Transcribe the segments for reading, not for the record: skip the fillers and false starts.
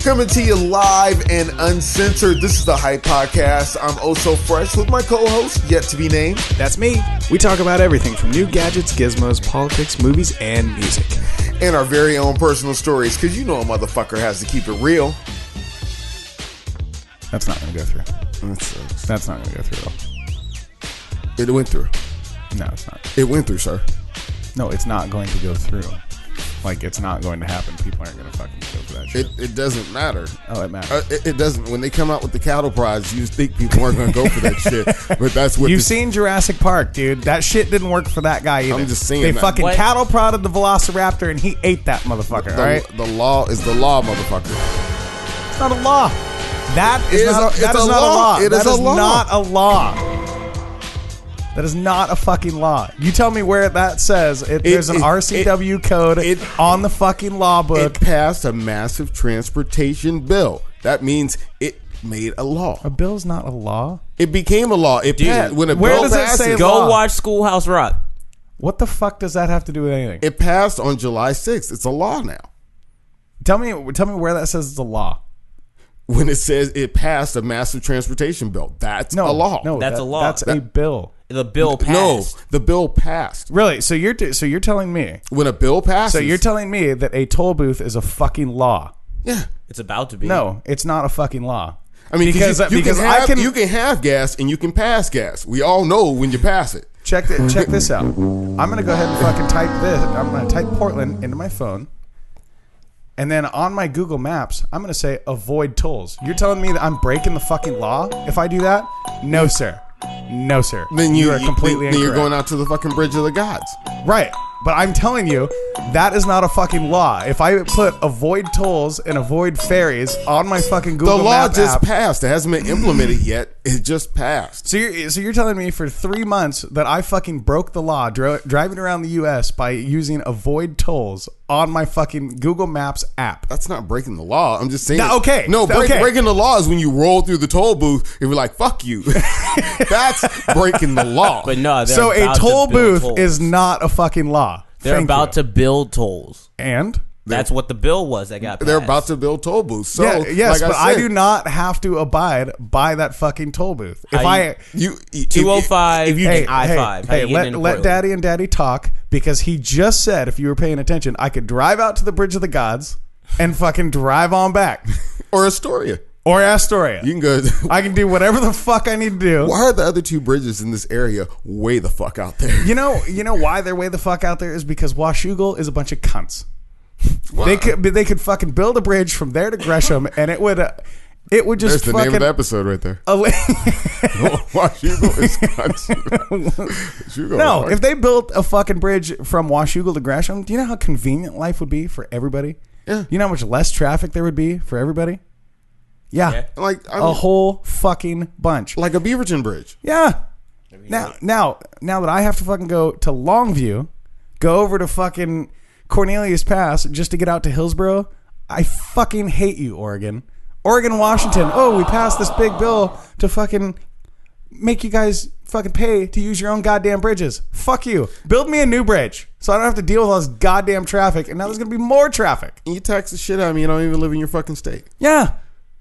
Coming to you live and uncensored. This is the Hype Podcast. I'm oh so fresh with my co-host, yet to be named. That's me. We talk about everything from new gadgets, gizmos, politics, movies, and music. And our very own personal stories, because you know a motherfucker has to keep it real. That's not going to go through. That's not going to go through at all. It went through. No, it's not. It went through, sir. No, it's not going to go through. Like, it's not going to happen. People aren't going to fucking go for that shit. It doesn't matter. Oh, it matters. It doesn't. When they come out with the cattle prize, you think people aren't going to go for that shit. But that's what you've seen Jurassic Park, dude. That shit didn't work for that guy either. I'm just saying they that. fucking cattle prodded the Velociraptor and he ate that motherfucker. All right. The law is the law, motherfucker. It's not a law. That is not a law. It is a law. Not a law. That is not a fucking law. You tell me where that says there's an RCW code on the fucking law book. It passed a massive transportation bill. That means it made a law. A bill's not a law. It became a law. It passed. When a where bill does passes, it say go law? watch Schoolhouse Rock. What the fuck does that have to do with anything? It passed on July 6th. It's a law now. Tell me where that says it's a law. When it says it passed a massive transportation bill, that's a law. No, that's a law. That's a bill. The bill passed. No, the bill passed. Really? So you're telling me when a bill passes? So you're telling me that a toll booth is a fucking law? Yeah, it's about to be. No, it's not a fucking law. I mean, because you can have gas and you can pass gas. We all know when you pass it. Check this out. I'm gonna go ahead and fucking type this. I'm gonna type Portland into my phone. And then on my Google Maps, I'm going to say avoid tolls. You're telling me that I'm breaking the fucking law if I do that? No, sir. No, sir. Then you are completely incorrect. Then you're going out to the fucking Bridge of the Gods. Right. But I'm telling you, that is not a fucking law. If I put avoid tolls and avoid ferries on my fucking Google Map the law just app, passed. It hasn't been implemented yet. It just passed. So you're telling me for 3 months that I fucking broke the law driving around the U.S. by using avoid tolls on my fucking Google Maps app? That's not breaking the law. I'm just saying. Okay. No, breaking the law is when you roll through the toll booth and you're like, fuck you. That's breaking the law. But no, so a toll booth is not a fucking law. They're about to build tolls. And? That's what the bill was that got passed. They're about to build toll booths. So, yes, but I do not have to abide by that fucking toll booth. If 205, if you get I-5. Hey, let Daddy and Daddy talk, because he just said, if you were paying attention, I could drive out to the Bridge of the Gods and fucking drive on back. Or Astoria. You can go. I can do whatever the fuck I need to do. Why are the other two bridges in this area way the fuck out there? You know why they're way the fuck out there is because Washougal is a bunch of cunts. Wow. They could fucking build a bridge from there to Gresham, and it would just. There's the name of the episode right there. Washougal is cunts. No, if they built a fucking bridge from Washougal to Gresham, do you know how convenient life would be for everybody? Yeah. You know how much less traffic there would be for everybody? Yeah. Like a whole fucking bunch. Like a Beaverton Bridge. Yeah. Now that I have to fucking go to Longview, go over to fucking Cornelius Pass just to get out to Hillsborough, I fucking hate you, Oregon. Oregon, Washington. Oh, we passed this big bill to fucking make you guys fucking pay to use your own goddamn bridges. Fuck you. Build me a new bridge so I don't have to deal with all this goddamn traffic, and now there's going to be more traffic. And you tax the shit out of me. You don't even live in your fucking state. Yeah.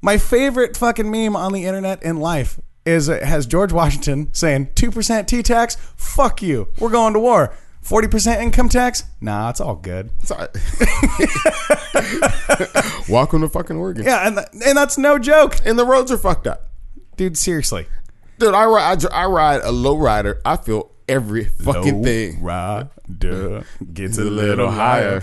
My favorite fucking meme on the internet in life has George Washington saying 2% T-tax, fuck you. We're going to war. 40% income tax? Nah, it's all good. It's all right. Welcome to fucking Oregon. Yeah, and that's no joke. And the roads are fucked up. Dude, seriously. Dude, I ride a low rider. I feel every fucking thing. Rider gets a little higher.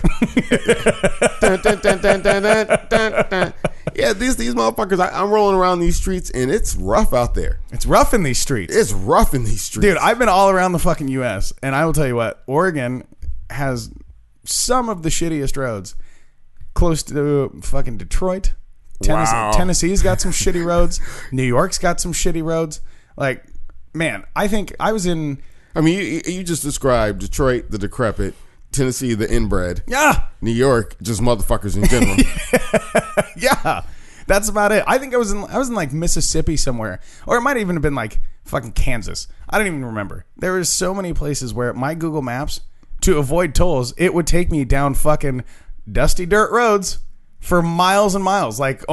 Dun, dun, dun, dun, dun, dun, dun. Yeah, these motherfuckers, I'm rolling around these streets and it's rough out there. It's rough in these streets. Dude, I've been all around the fucking U.S. and I will tell you what, Oregon has some of the shittiest roads. Close to fucking Detroit. Tennessee's got some shitty roads. New York's got some shitty roads. Like, man, I think I was in... I mean, you just described Detroit, the decrepit, Tennessee, the inbred. Yeah. New York, just motherfuckers in general. Yeah. That's about it. I think I was in like Mississippi somewhere. Or it might even have been like fucking Kansas. I don't even remember. There were so many places where my Google Maps, to avoid tolls, it would take me down fucking dusty dirt roads for miles and miles, like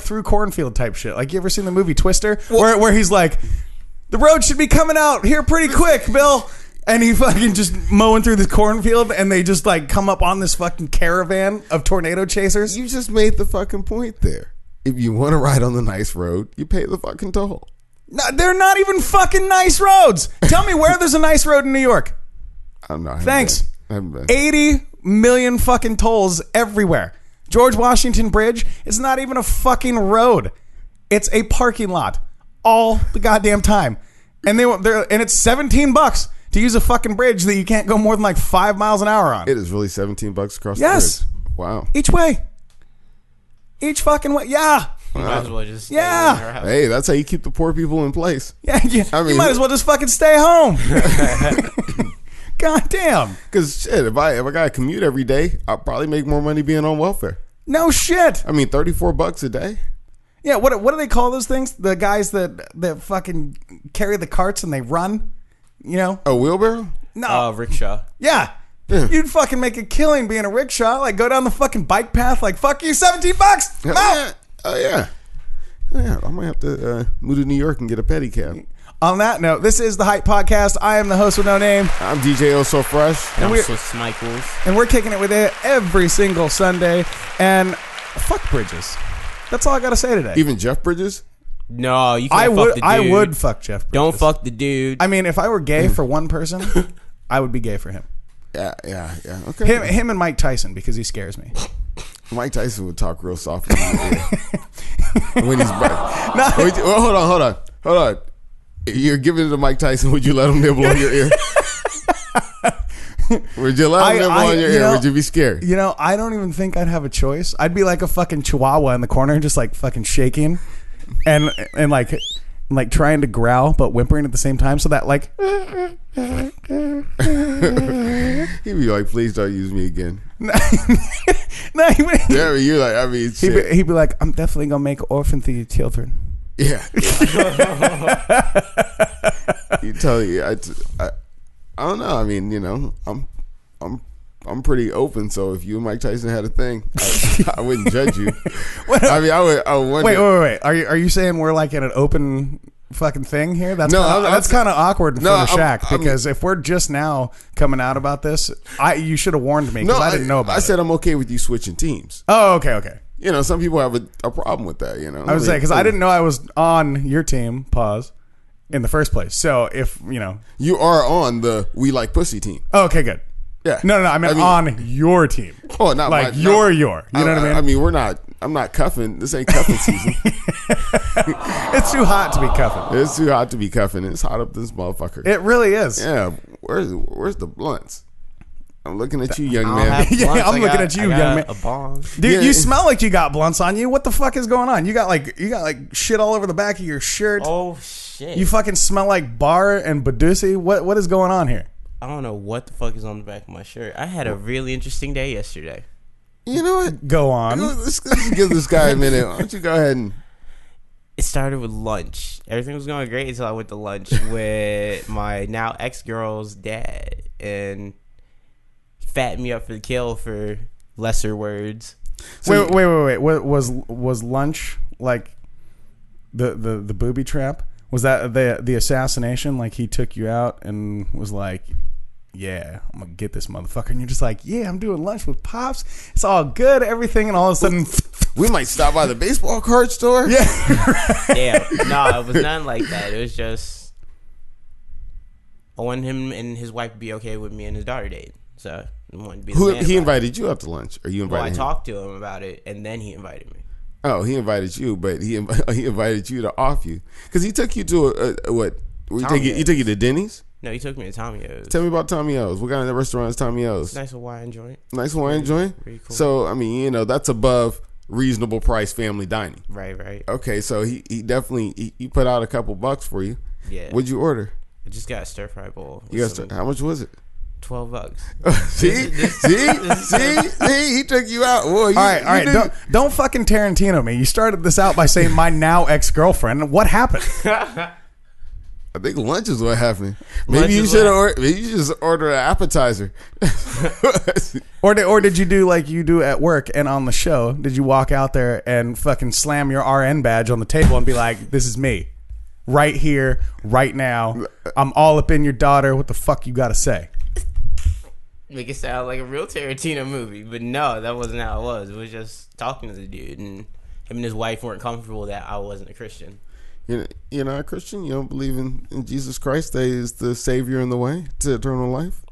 through cornfield type shit. Like, you ever seen the movie Twister, where he's like, the road should be coming out here pretty quick, Bill. And he fucking just mowing through the cornfield, and they just like come up on this fucking caravan of tornado chasers. You just made the fucking point there. If you want to ride on the nice road, you pay the fucking toll. No, they're not even fucking nice roads. Tell me where there's a nice road in New York. I'm not. Thanks. 80 million fucking tolls everywhere. George Washington Bridge is not even a fucking road. It's a parking lot all the goddamn time. And it's $17 to use a fucking bridge that you can't go more than like 5 miles an hour on. It is really $17 across yes. the bridge. Wow. Each way. Each fucking way. Yeah. You might as well just Hey, that's how you keep the poor people in place. Yeah. I mean, you might as well just fucking stay home. God damn. Because shit, if I got to commute every day, I'll probably make more money being on welfare. No shit. I mean, $34 a day. Yeah. What do they call those things? The guys that fucking carry the carts and they run. You know? A wheelbarrow? No. Rickshaw. Yeah. You'd fucking make a killing being a rickshaw. Like, go down the fucking bike path. Like, fuck you, $17. Yeah. Oh, yeah. Yeah. I might have to move to New York and get a pedicab. On that note, this is the Hype Podcast. I am the host with no name. I'm DJ Oh So Fresh. And I'm Swiss Michaels. And we're kicking it with it every single Sunday. And fuck Bridges. That's all I got to say today. Even Jeff Bridges? No, you can't fuck the dude. I would fuck Jeff Bridges. Don't fuck the dude. I mean, if I were gay for one person, I would be gay for him. Yeah. Okay. Him and Mike Tyson, because he scares me. Mike Tyson would talk real soft in your ear when he's back. No. Hold on. You're giving it to Mike Tyson. Would you let him nibble on your ear? Would you let him nibble on your ear? Would you be scared? You know, I don't even think I'd have a choice. I'd be like a fucking chihuahua in the corner, just like fucking shaking and like trying to growl but whimpering at the same time, so that like he'd be like, please don't use me again. No, you're like, I mean, shit. He'd be like, I'm definitely gonna make orphan to your children. Yeah. You tell you, I don't know. I mean, you know, I'm pretty open. So if you and Mike Tyson had a thing, I wouldn't judge you. I mean, I would wonder. Wait. Are you saying we're like in an open fucking thing here? That's kind of awkward for the Shack, because if we're just now coming out about this, you should have warned me, because I didn't know about it. I said I'm okay with you switching teams. Oh, okay. You know, some people have a problem with that, you know. I would say, because I didn't know I was on your team, in the first place. So if, you know. You are on the We Like Pussy team. Oh, okay, good. Yeah. No, I mean on your team. Oh, not like my, your. You know what I mean? I mean, I'm not cuffing. This ain't cuffing season. It's too hot to be cuffing. It's too hot to be cuffing. It's hot up this motherfucker. It really is. Yeah. Where's the blunts? I'm looking at you, young man. Yeah, I'm looking at you, young man. A bong. Dude, you smell like you got blunts on you. What the fuck is going on? You got like shit all over the back of your shirt. Oh shit. You fucking smell like bar and Badusi. What is going on here? I don't know what the fuck is on the back of my shirt. I had a really interesting day yesterday. You know what? Go on. Let's give this guy a minute. Why don't you go ahead and... It started with lunch. Everything was going great until I went to lunch with my now ex-girl's dad, and fattened me up for the kill, for lesser words. So wait. Was lunch like the booby trap? Was that the assassination? Like, he took you out and was like, yeah, I'm gonna get this motherfucker, and you're just like, yeah, I'm doing lunch with Pops, it's all good, everything, and all of a sudden we might stop by the baseball card store. Yeah. Yeah. No, it was nothing like that. It was just, I wanted him and his wife to be okay with me and his daughter dating. So I wanted to be the man. He invited you out to lunch, or you invited him? I talked to him about it, and then he invited me. Oh, he invited you, but he invited you to off you, because he took you to what? He took you to Denny's? No, he took me to Tommy O's. Tell me about Tommy O's. What kind of restaurant is Tommy O's? Nice Hawaiian joint. Nice Hawaiian joint? Very cool. So, I mean, you know, that's above reasonable price family dining. Right. Okay, so he definitely he put out a couple bucks for you. Yeah. What'd you order? I just got a stir fry bowl. How much was it? $12. See, he took you out. Boy, all right. Don't fucking Tarantino me. You started this out by saying my now ex-girlfriend. What happened? I think lunch is what happened. Maybe you should just order an appetizer. Or did you do like you do at work and on the show? Did you walk out there and fucking slam your RN badge on the table and be like, "This is me, right here, right now. I'm all up in your daughter. What the fuck you got to say?" Make it sound like a real Tarantino movie, but no, that wasn't how it was. It was just talking to the dude, and him and his wife weren't comfortable that I wasn't a Christian. You're not a Christian? You don't believe in Jesus Christ that is the Savior and the way to eternal life?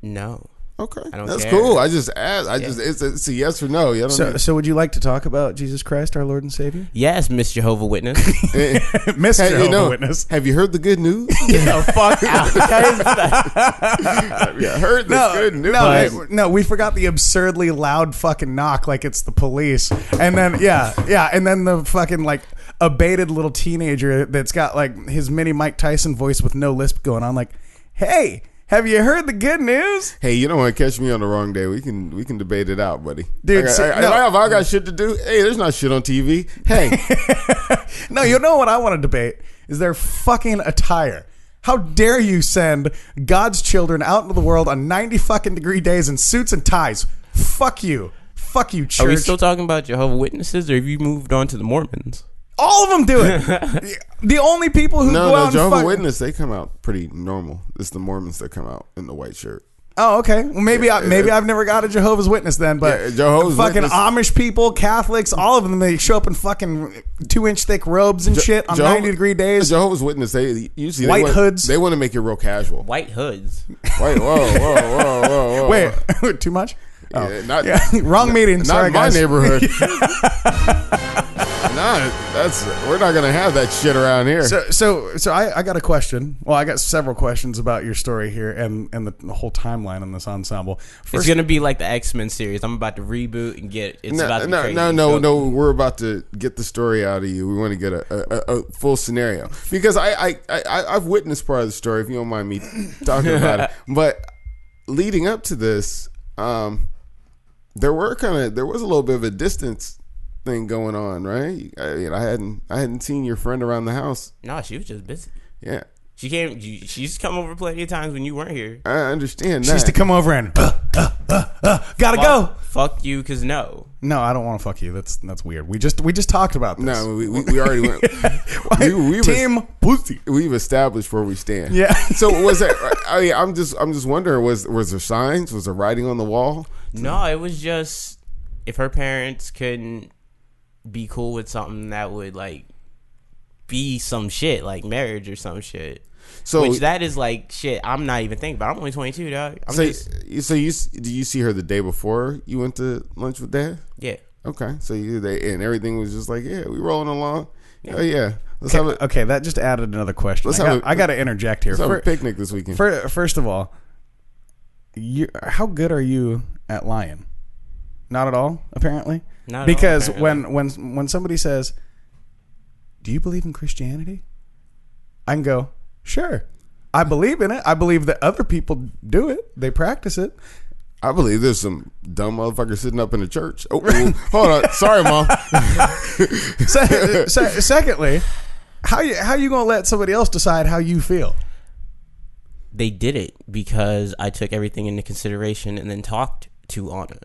No. Okay, I don't that's care. cool. I just asked. It's a yes or no. So would you like to talk about Jesus Christ, our Lord and Savior? Yes, Miss Jehovah Witness. Miss Jehovah Witness. Have you heard the good news? Yeah, fuck out. Have you heard the good news? No, we forgot the absurdly loud fucking knock like it's the police. And then, and then the fucking, like, abated little teenager that's got, like, his mini Mike Tyson voice with no lisp going on, like, "Hey, have you heard the good news?" Hey, you don't want to catch me on the wrong day. We can debate it out, buddy. Dude, if I got shit to do, hey, there's not shit on TV. Hey. No, you know what I want to debate is their fucking attire. How dare you send God's children out into the world on 90 fucking degree days in suits and ties? Fuck you. Fuck you, church. Are we still talking about Jehovah Witnesses, or have you moved on to the Mormons? All of them do it. The only people who go out and Jehovah Witness, they come out pretty normal. It's the Mormons that come out in the white shirt. Oh, okay. Well, maybe I've never got a Jehovah's Witness then, but Jehovah's fucking Witness. Amish people, Catholics, all of them, they show up in fucking 2-inch thick robes and shit on 90-degree days. Jehovah's Witness, they usually white hoods. They want to make it real casual. White hoods. Whoa. Wait, too much? Yeah, wrong meeting. Not Sorry, in my guys. neighborhood. We're not gonna have that shit around here. So I got a question. Well, I got several questions about your story here and the whole timeline in this ensemble. First, It's gonna be like the X-Men series. I'm about to reboot and get. No. We're about to get the story out of you. We want to get a full scenario because I've witnessed part of the story. If you don't mind me talking about it, but leading up to this, there was a little bit of a distance thing going on, right? I hadn't seen your friend around the house. No, she was just busy. Yeah. She's come over plenty of times when you weren't here. I understand that. she used to come over and gotta go. Fuck you, cause no. No, I don't want to fuck you. That's weird. We just talked about this. No, we already went. Team pussy. We've established where we stand. Yeah. So was that? I'm just wondering. Was there signs? Was there writing on the wall? No, it was just if her parents couldn't be cool with something that would like be some shit like marriage or some shit. So which that is like shit. I'm not even thinking about. I'm only 22, dog. Do you see her the day before you went to lunch with Dad? Yeah. Okay. So and everything was just like, yeah, we rolling along. Yeah. Oh yeah. Okay, that just added another question. I got to interject here. Let's have a picnic this weekend. First of all, how good are you at lying? Not at all, apparently. Not because at all, apparently. when somebody says, "Do you believe in Christianity?" I can go, "Sure, I believe in it. I believe that other people do it. They practice it." I believe there's some dumb motherfucker sitting up in the church. Oh, hold on. Sorry, Mom. Secondly, how you gonna let somebody else decide how you feel? They did it because I took everything into consideration and then talked to Anna.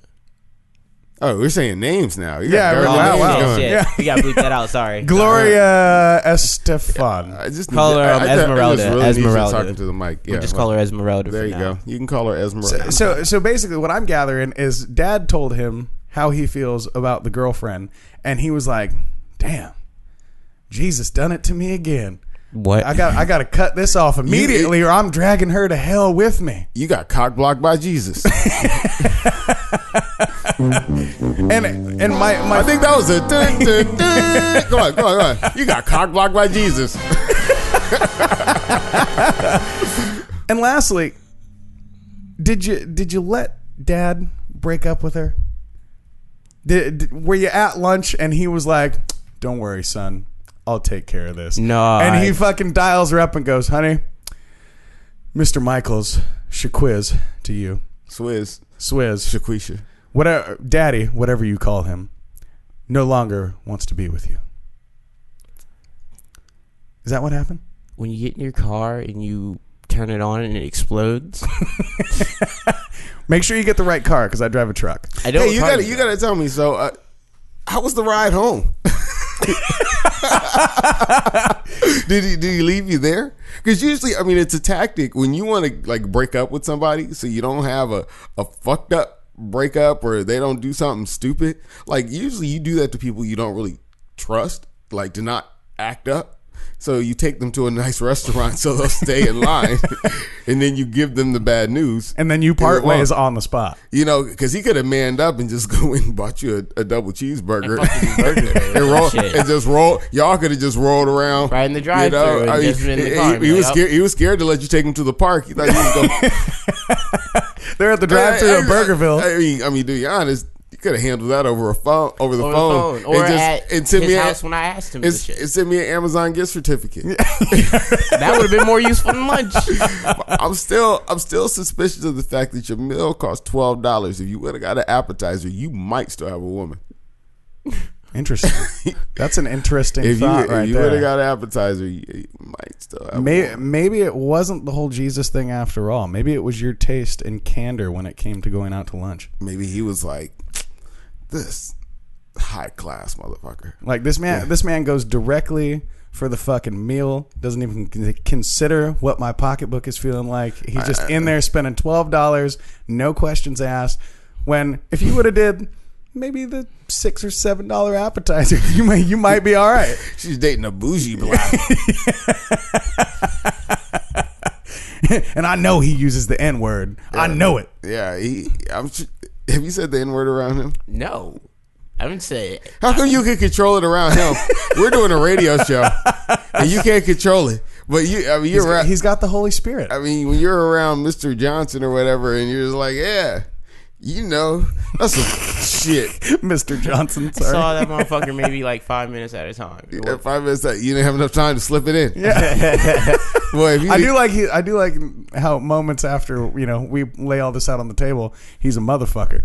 Oh, we're saying names now. Wow. Shit. Yeah. We gotta bleep that out. Sorry. Gloria Estefan. I just call her Esmeralda. I just really Esmeralda. need you talking to the mic. Yeah, We'll just call her Esmeralda. There you go. You can call her Esmeralda. So basically, what I'm gathering is Dad told him how he feels about the girlfriend, and he was like, "Damn, Jesus done it to me again. What? I got to cut this off immediately, or I'm dragging her to hell with me." You got cock blocked by Jesus. And my I think that was a dun, dun, dun. Go on. You got cock blocked by Jesus. And lastly, did you let Dad break up with her? Were you at lunch and he was like, "Don't worry, son, I'll take care of this"? No. And he fucking dials her up and goes, "Honey, Mr. Michaels, shaquiz to you. Swizz. Shaquisha. Whatever, Daddy, whatever you call him, no longer wants to be with you." Is that what happened? When you get in your car and you turn it on and it explodes. Make sure you get the right car because I drive a truck. I don't. Hey, you gotta tell me. So, how was the ride home? Did he leave you there? Because usually, I mean, it's a tactic when you want to like break up with somebody, so you don't have a fucked up breakup or they don't do something stupid. Like usually, you do that to people you don't really trust, like to not act up. So you take them to a nice restaurant so they'll stay in line, and then you give them the bad news, and then you part ways on the spot. You know, because he could have manned up and just go and bought you a double cheeseburger and just roll. Y'all could have just rolled around right in the drive-thru. He was scared to let you take him to the park. He thought you was going. They're at the drive-thru at Burgerville. I mean, to be honest. You could have handled that over the phone, or and send his me house when I asked him. And send me an Amazon gift certificate. That would have been more useful than lunch. I'm still suspicious of the fact that your meal cost $12. If you would have got an appetizer, you might still have a woman. Interesting. That's an interesting thought right there. If you would have got an appetizer, you might still have a woman. Maybe it wasn't the whole Jesus thing after all. Maybe it was your taste and candor when it came to going out to lunch. Maybe he was like, this high class motherfucker. Like this man goes directly for the fucking meal. Doesn't even consider what my pocketbook is feeling like. He's just in there spending $12, no questions asked. When if you would have did maybe the $6 or $7 appetizer, you might be all right. She's dating a bougie black. And I know he uses the N-word. Yeah. I know it. Yeah, have you said the N-word around him? No. I haven't said it. How come you can control it around him? We're doing a radio show, and you can't control it. But he's got the Holy Spirit. I mean, when you're around Mr. Johnson or whatever, and you're just like, yeah, you know, that's some shit. Mr. Johnson, sorry. I saw that motherfucker maybe like 5 minutes at a time. Yeah, 5 minutes. You didn't have enough time to slip it in. Yeah. Boy, I do like how moments after we lay all this out on the table, he's a motherfucker.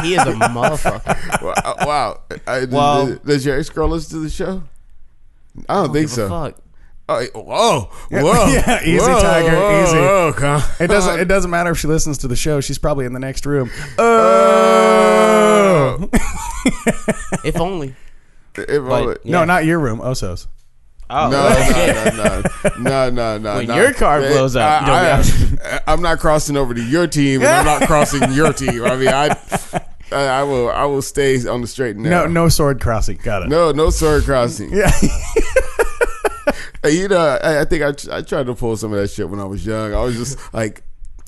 He is a motherfucker. Wow. Does your ex-girl listen to the show? I don't think so. Fuck. Whoa! Yeah, easy, Tiger, easy. Whoa, it doesn't matter if she listens to the show. She's probably in the next room. Oh, if only. Yeah. No, not your room. Oso's. Oh no. When your car blows up, I'm not crossing over to your team, and I'm not crossing your team. I mean, I will stay on the straight and narrow. No sword crossing. Got it. No sword crossing. Yeah. I think I tried to pull some of that shit when I was young. I was just like,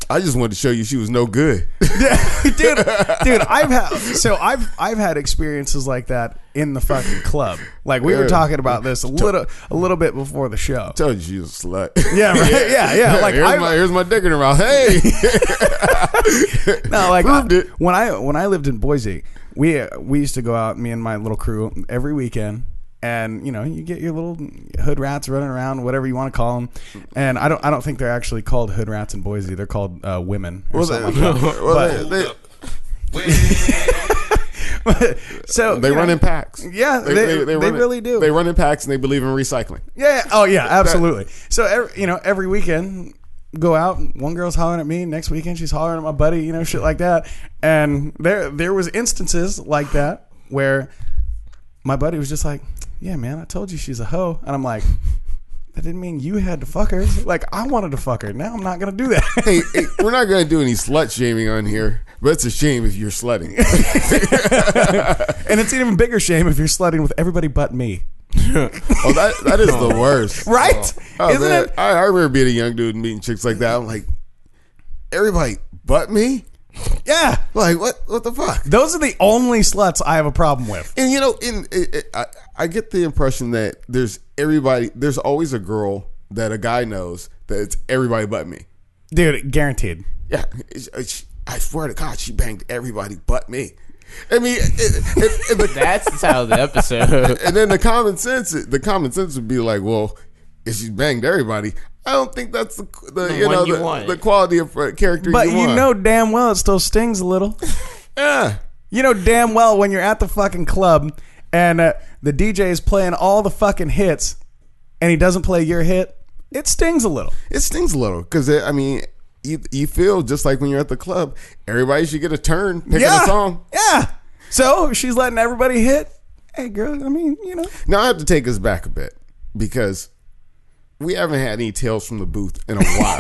I just wanted to show you she was no good. dude, I've had experiences like that in the fucking club. Like we were talking about this a little bit before the show. I told you she was a slut. Yeah, right. Yeah. Like here's my dick in her mouth. Hey. No, like when I lived in Boise, we used to go out, me and my little crew, every weekend. And you get your little hood rats running around, whatever you want to call them. And I don't think they're actually called hood rats in Boise. They're called women or something like that. So they run in packs. Yeah, they really do. They run in packs and they believe in recycling. Yeah. Oh yeah, absolutely. So every weekend, go out. One girl's hollering at me. Next weekend, she's hollering at my buddy. Shit like that. And there was instances like that where my buddy was just like, yeah, man, I told you she's a hoe. And I'm like, that didn't mean you had to fuck her. Like, I wanted to fuck her. Now I'm not going to do that. Hey, we're not going to do any slut shaming on here, but it's a shame if you're slutting. And it's an even bigger shame if you're slutting with everybody but me. Oh, that is the worst. Right? Isn't man, it? I remember being a young dude and meeting chicks like that. I'm like, everybody but me? Yeah. Like, what the fuck? Those are the only sluts I have a problem with. And I get the impression that there's always a girl that a guy knows that it's everybody but me. Dude, guaranteed. Yeah. I swear to God, she banged everybody but me. I mean, that's how the episode. And then the common sense would be like, well, if she banged everybody, I don't think that's the quality of character but you want. But you know damn well it still stings a little. Yeah. You know damn well when you're at the fucking club and the DJ is playing all the fucking hits and he doesn't play your hit, it stings a little. It stings a little because I mean, you feel just like when you're at the club, everybody should get a turn picking a song. Yeah. So she's letting everybody hit. Hey, girl. I mean, you know. Now I have to take us back a bit because we haven't had any tales from the booth in a while.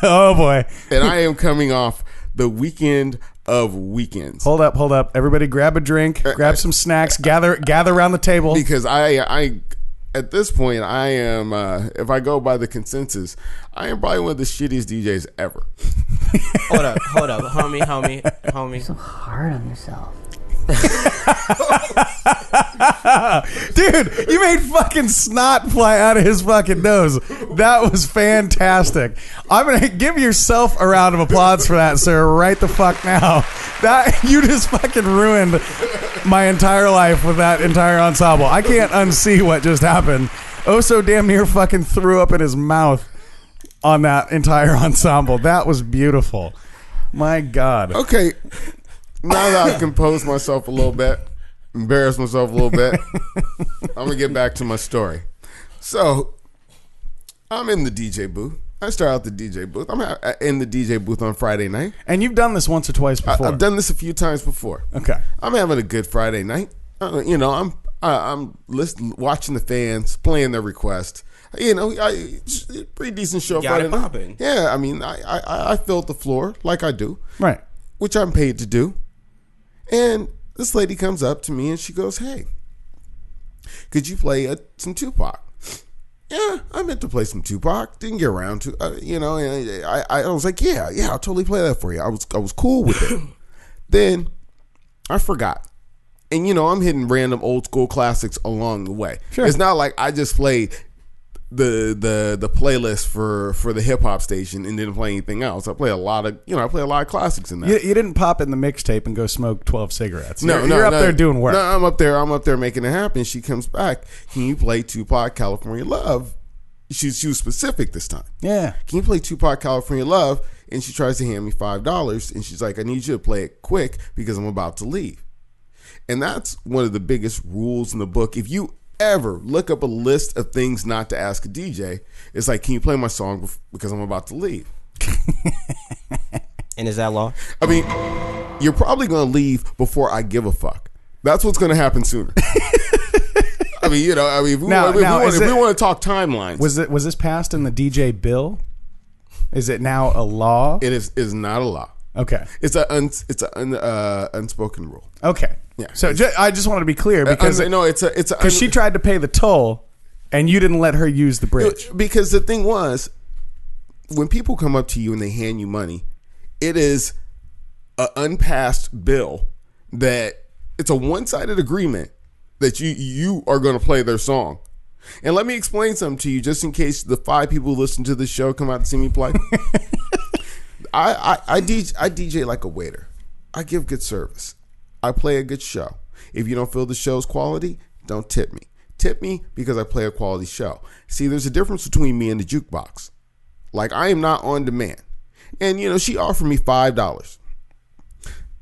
Oh boy. And I am coming off the weekend of weekends. Hold up. Everybody grab a drink, grab some snacks, gather around the table. Because I at this point, I am, if I go by the consensus, I am probably one of the shittiest DJs ever. Hold up. Homie. So hard on yourself. Dude, you made fucking snot fly out of his fucking nose. That was fantastic. I'm gonna give yourself a round of applause for that, sir, right the fuck now. That you just fucking ruined my entire life with that entire ensemble. I can't unsee what just happened. Oso damn near fucking threw up in his mouth on that entire ensemble. That was beautiful. My God. Okay. Now that I've composed myself a little bit, embarrassed myself a little bit, I'm going to get back to my story. So, I'm in the DJ booth. I start out the DJ booth. I'm in the DJ booth on Friday night. And you've done this once or twice before. I've done this a few times before. Okay. I'm having a good Friday night. You know, I'm listening, watching the fans, playing their request. You know, pretty decent show Friday night. Popping. Yeah, I mean, I filled the floor like I do. Right. Which I'm paid to do. And this lady comes up to me and she goes, "Hey, could you play some Tupac?" Yeah, I meant to play some Tupac. Didn't get around to, you know. And I was like, yeah, I'll totally play that for you. I was cool with it. Then I forgot, and you know, I'm hitting random old school classics along the way. Sure. It's not like I just played the playlist for the hip hop station and didn't play anything else. I play a lot of classics in that. You didn't pop in the mixtape and go smoke 12 cigarettes. No, you're up there doing work. No, I'm up there making it happen. She comes back. Can you play Tupac California Love? She was specific this time. Yeah. Can you play Tupac California Love? And she tries to hand me $5 and she's like, I need you to play it quick because I'm about to leave. And that's one of the biggest rules in the book. If you ever look up a list of things not to ask a DJ, it's like, can you play my song because I'm about to leave? And is that law? I mean, you're probably going to leave before I give a fuck. That's what's going to happen sooner. I mean, you know, if we want to talk timelines. Was this passed in the DJ bill? Is it now a law? It is not a law. Okay. It's an unspoken rule. Okay. Yeah. So I just wanted to be clear because she tried to pay the toll, and you didn't let her use the bridge. Because the thing was, when people come up to you and they hand you money, it is an unpassed bill that it's a one-sided agreement that you are going to play their song. And let me explain something to you, just in case the 5 people who listen to this show come out to see me play. I DJ like a waiter. I give good service. I play a good show. If you don't feel the show's quality, don't tip me. Tip me because I play a quality show. See, there's a difference between me and the jukebox. Like, I am not on demand. And, you know, she offered me $5.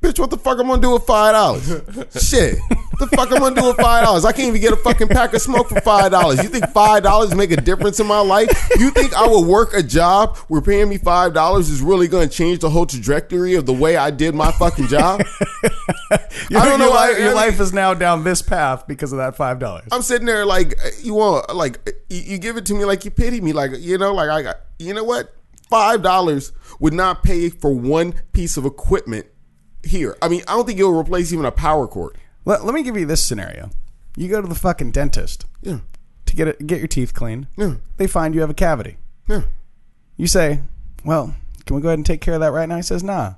Bitch, what the fuck I'm gonna do with $5? Shit. What the fuck I'm gonna do with $5? I can't even get a fucking pack of smoke for $5. You think $5 make a difference in my life? You think I will work a job where paying me $5 is really gonna change the whole trajectory of the way I did my fucking job? I don't know why your life is now down this path because of that $5. I'm sitting there like, you give it to me like you pity me, like, you know, like I got, you know what? $5 would not pay for one piece of equipment here. I mean, I don't think it'll replace even a power cord. Let me give you this scenario. You go to the fucking dentist to get your teeth cleaned. Yeah. They find you have a cavity. Yeah. You say, well, can we go ahead and take care of that right now? He says, nah.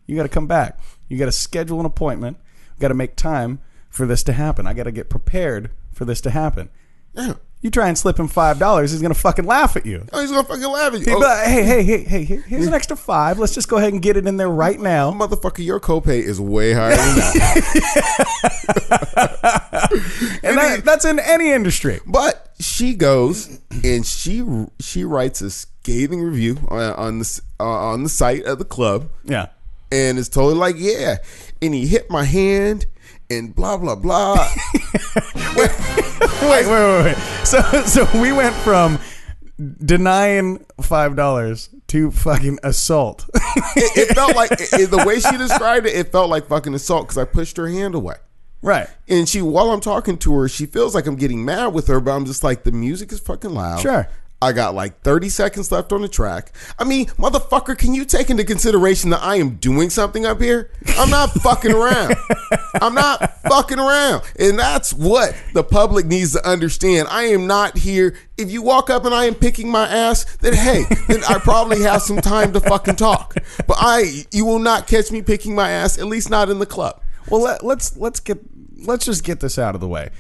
You got to come back. You got to schedule an appointment. You got to make time for this to happen. I got to get prepared for this to happen. Yeah. You try and slip him $5, he's gonna fucking laugh at you. Oh, he's gonna fucking laugh at you. He'd be like, hey, here's an extra $5. Let's just go ahead and get it in there right now. Motherfucker, your copay is way higher than that. And that's in any industry. But she goes and she writes a scathing review on the site of the club. Yeah. And it's totally like, yeah. And he hit my hand and blah, blah, blah. Wait. So we went from denying $5 to fucking assault. It felt like the way she described it felt like fucking assault because I pushed her hand away. Right. And while I'm talking to her, she feels like I'm getting mad with her, but I'm just like, the music is fucking loud. Sure. I got like 30 seconds left on the track. I mean, motherfucker, can you take into consideration that I am doing something up here? I'm not fucking around. I'm not fucking around. And that's what the public needs to understand. I am not here. If you walk up and I am picking my ass, then hey, then I probably have some time to fucking talk. But you will not catch me picking my ass, at least not in the club. Well, let's just get this out of the way.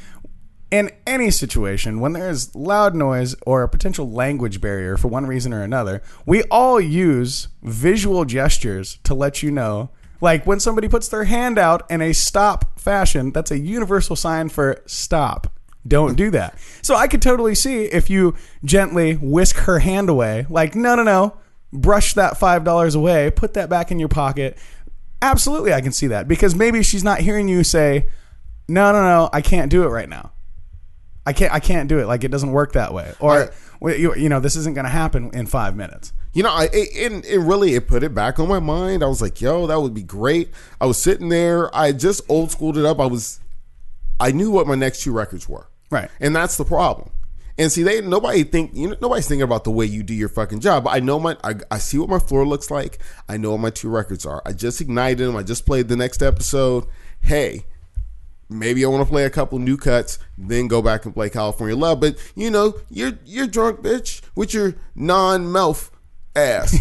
In any situation, when there is loud noise or a potential language barrier for one reason or another, we all use visual gestures to let you know. Like when somebody puts their hand out in a stop fashion, that's a universal sign for stop. Don't do that. So I could totally see if you gently whisk her hand away, like, no, brush that $5 away, put that back in your pocket. Absolutely, I can see that because maybe she's not hearing you say, no, I can't do it right now. I can't do it. Like, it doesn't work that way. Or, this isn't going to happen in 5 minutes. It really put it back on my mind. I was like, yo, that would be great. I was sitting there. I just old schooled it up. I knew what my next 2 records were. Right. And that's the problem. And see, nobody's thinking about the way you do your fucking job. But I know I see what my floor looks like. I know what my 2 records are. I just ignited them. I just played the next episode. Hey, maybe I want to play a couple new cuts, then go back and play California Love. But you're drunk, bitch, with your non-mouth ass.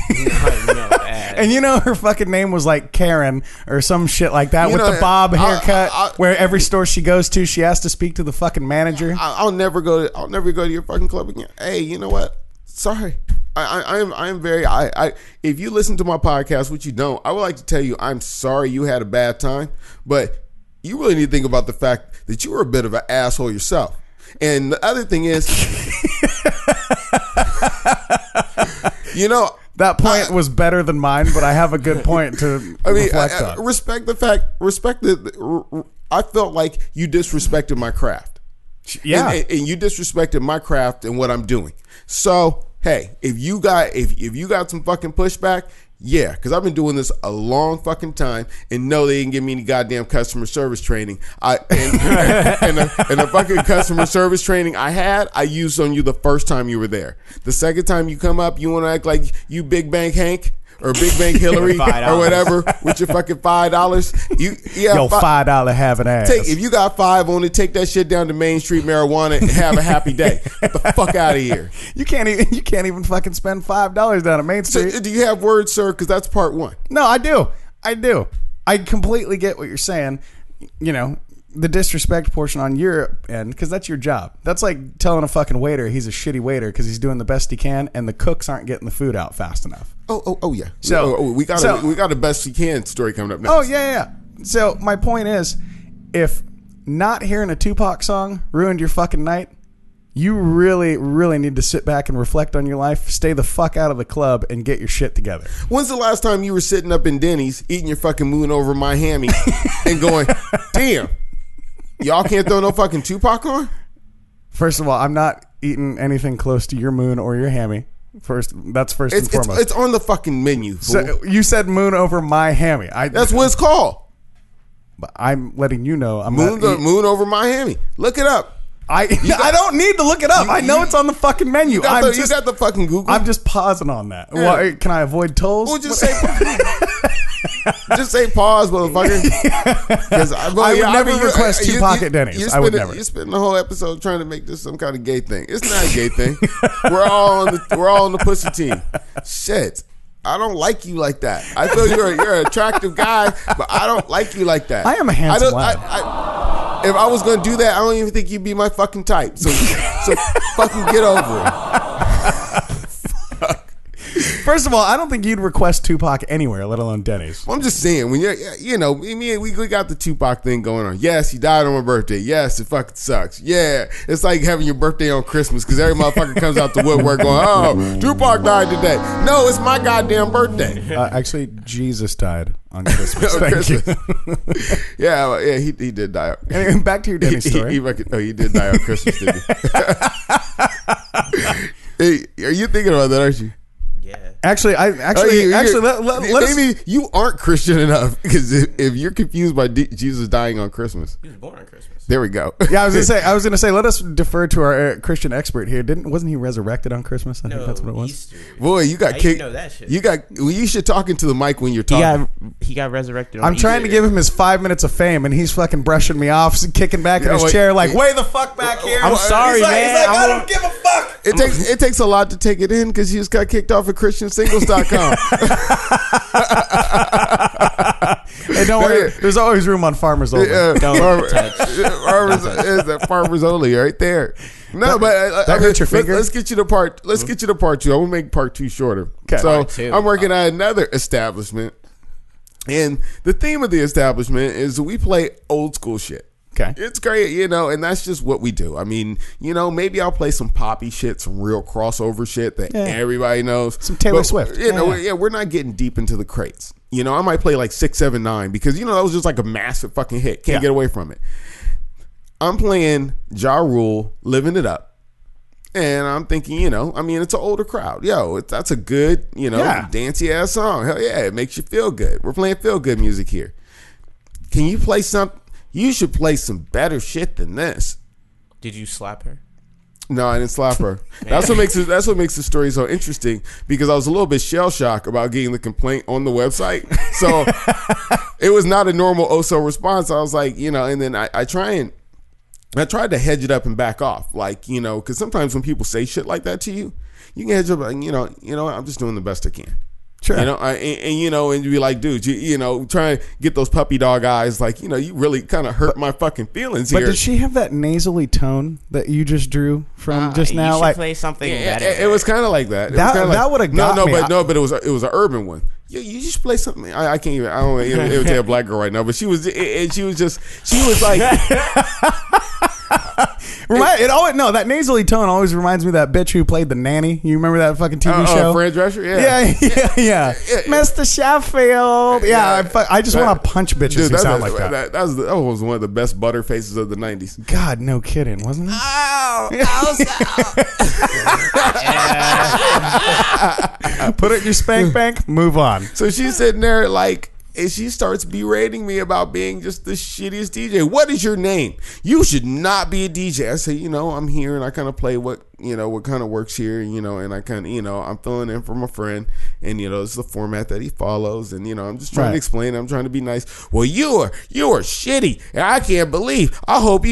And her fucking name was like Karen or some shit like that with the bob haircut. Where every store she goes to, she has to speak to the fucking manager. I'll never go to your fucking club again. Hey, you know what? Sorry. I am very. If you listen to my podcast, which you don't, I would like to tell you I'm sorry you had a bad time, but you really need to think about the fact that you were a bit of an asshole yourself. And the other thing is, that point was better than mine, but I have a good point to reflect on. Respect the fact. I felt like you disrespected my craft. Yeah, and you disrespected my craft and what I'm doing. So hey, if you got some fucking pushback. Yeah, because I've been doing this a long fucking time, and no, they didn't give me any goddamn customer service training. And the fucking customer service training I used on you the first time you were there. The second time you come up, you want to act like you Big Bank Hank or Big Bank Hillary or whatever with your fucking $5. Yo, $5 have an ass. If you got 5 on it, take that shit down to Main Street Marijuana and have a happy day. Get the fuck out of here. You can't even fucking spend $5 down at Main Street. So, do you have words, sir? Because that's part 1. No, I do. I completely get what you're saying. The disrespect portion on your end, because that's your job. That's like telling a fucking waiter he's a shitty waiter because he's doing the best he can, and the cooks aren't getting the food out fast enough. Oh yeah. So we got a best we can story coming up next. Oh yeah. So my point is, if not hearing a Tupac song ruined your fucking night, you really, really need to sit back and reflect on your life. Stay the fuck out of the club and get your shit together. When's the last time you were sitting up in Denny's eating your fucking moon over my hammy and going, damn, y'all can't throw no fucking Tupac on? First of all, I'm not eating anything close to your moon or your hammy. That's first and foremost. It's on the fucking menu. So you said moon over my hammy. That's what it's called. But I'm letting you know I'm moon over my hammy. Look it up. I don't need to look it up. I know it's on the fucking menu. You got the fucking Google. I'm just pausing on that. Yeah. Well, can I avoid tolls? Well, just say pause, motherfucker. I would never request Tupac at Denny's. I would never. You spend the whole episode trying to make this some kind of gay thing. It's not a gay thing. We're all on the pussy team. Shit. I don't like you like that. I feel you're an attractive guy, but I don't like you like that. I am a handsome lad. If I was going to do that, I don't even think you'd be my fucking type. So fucking get over it. First of all, I don't think you'd request Tupac anywhere, let alone Denny's. Well, I'm just saying, when we got the Tupac thing going on. Yes, he died on my birthday. Yes, it fucking sucks. Yeah, it's like having your birthday on Christmas because every motherfucker comes out the woodwork going, oh, Tupac died today. No, it's my goddamn birthday. Actually, Jesus died on Christmas. Thank you. Yeah, he did die. Anyway, back to your Denny story. He did die on Christmas, didn't he? Hey, are you thinking about that, aren't you? Yeah. Actually, maybe you aren't Christian enough, because if you're confused by Jesus dying on Christmas, he was born on Christmas. There we go. Yeah, I was gonna say, let us defer to our Christian expert here. Wasn't he resurrected on Christmas? I think that's what it was. Easter. Boy, you got kicked. Know that shit. You should talk into the mic when you're talking. He got resurrected. On I'm trying to give him his 5 minutes of fame, and he's fucking brushing me off, kicking back in his chair, like, way the fuck back here. I'm sorry, man. He's like, I don't give a fuck. It takes a lot to take it in, because he just got kicked off of ChristianSingles.com. Hey, don't worry. There's always room on Farmers Only. Don't touch. Farmers Only, right there. No, but that hurt your finger. Let's get you to part. Let's get you to part 2. I'm gonna make part 2 shorter. Okay. So I'm working at another establishment, and the theme of the establishment is we play old school shit. Okay. It's great, and that's just what we do. I mean, maybe I'll play some poppy shit, some real crossover shit that everybody knows. Some Taylor Swift. We're not getting deep into the crates. I might play like 6, 7, 9 because, that was just like a massive fucking hit. Can't get away from it. I'm playing Ja Rule, Living It Up. And I'm thinking, it's an older crowd. That's a good, dancey ass song. Hell yeah, it makes you feel good. We're playing feel good music here. Can you play something? You should play some better shit than this. Did you slap her? No, I didn't slap her. That's what makes the story so interesting, because I was a little bit shell shocked about getting the complaint on the website. So it was not a normal response. I was like, and then I tried to hedge it up and back off, like, because sometimes when people say shit like that to you, you can hedge up, like, I'm just doing the best I can. Sure. And you'd be like, dude, try to get those puppy dog eyes. Like, you really kind of hurt my fucking feelings here. But did she have that nasally tone that you just drew from just now? You should play something better. It was kind of like that. That would have got me. But it was an urban one. You just play something. I can't even. I don't imitate a black girl right now. But she was like. That nasally tone always reminds me of that bitch who played the nanny. You remember that fucking TV show? Fran Drescher? Yeah. Mr. Sheffield. I just want to punch bitches who sound like that. That was one of the best butter faces of the 90s. God, no kidding, wasn't it? Put it in your spank bank, move on. So she's sitting there like, and she starts berating me about being just the shittiest DJ. What is your name? You should not be a DJ. I say, I'm here and I kind of play what kind of works here, and I kind of, I'm filling in for my friend, and, this is the format that he follows, and, I'm just trying to explain. I'm trying to be nice. Well, you are shitty, and I can't believe. I hope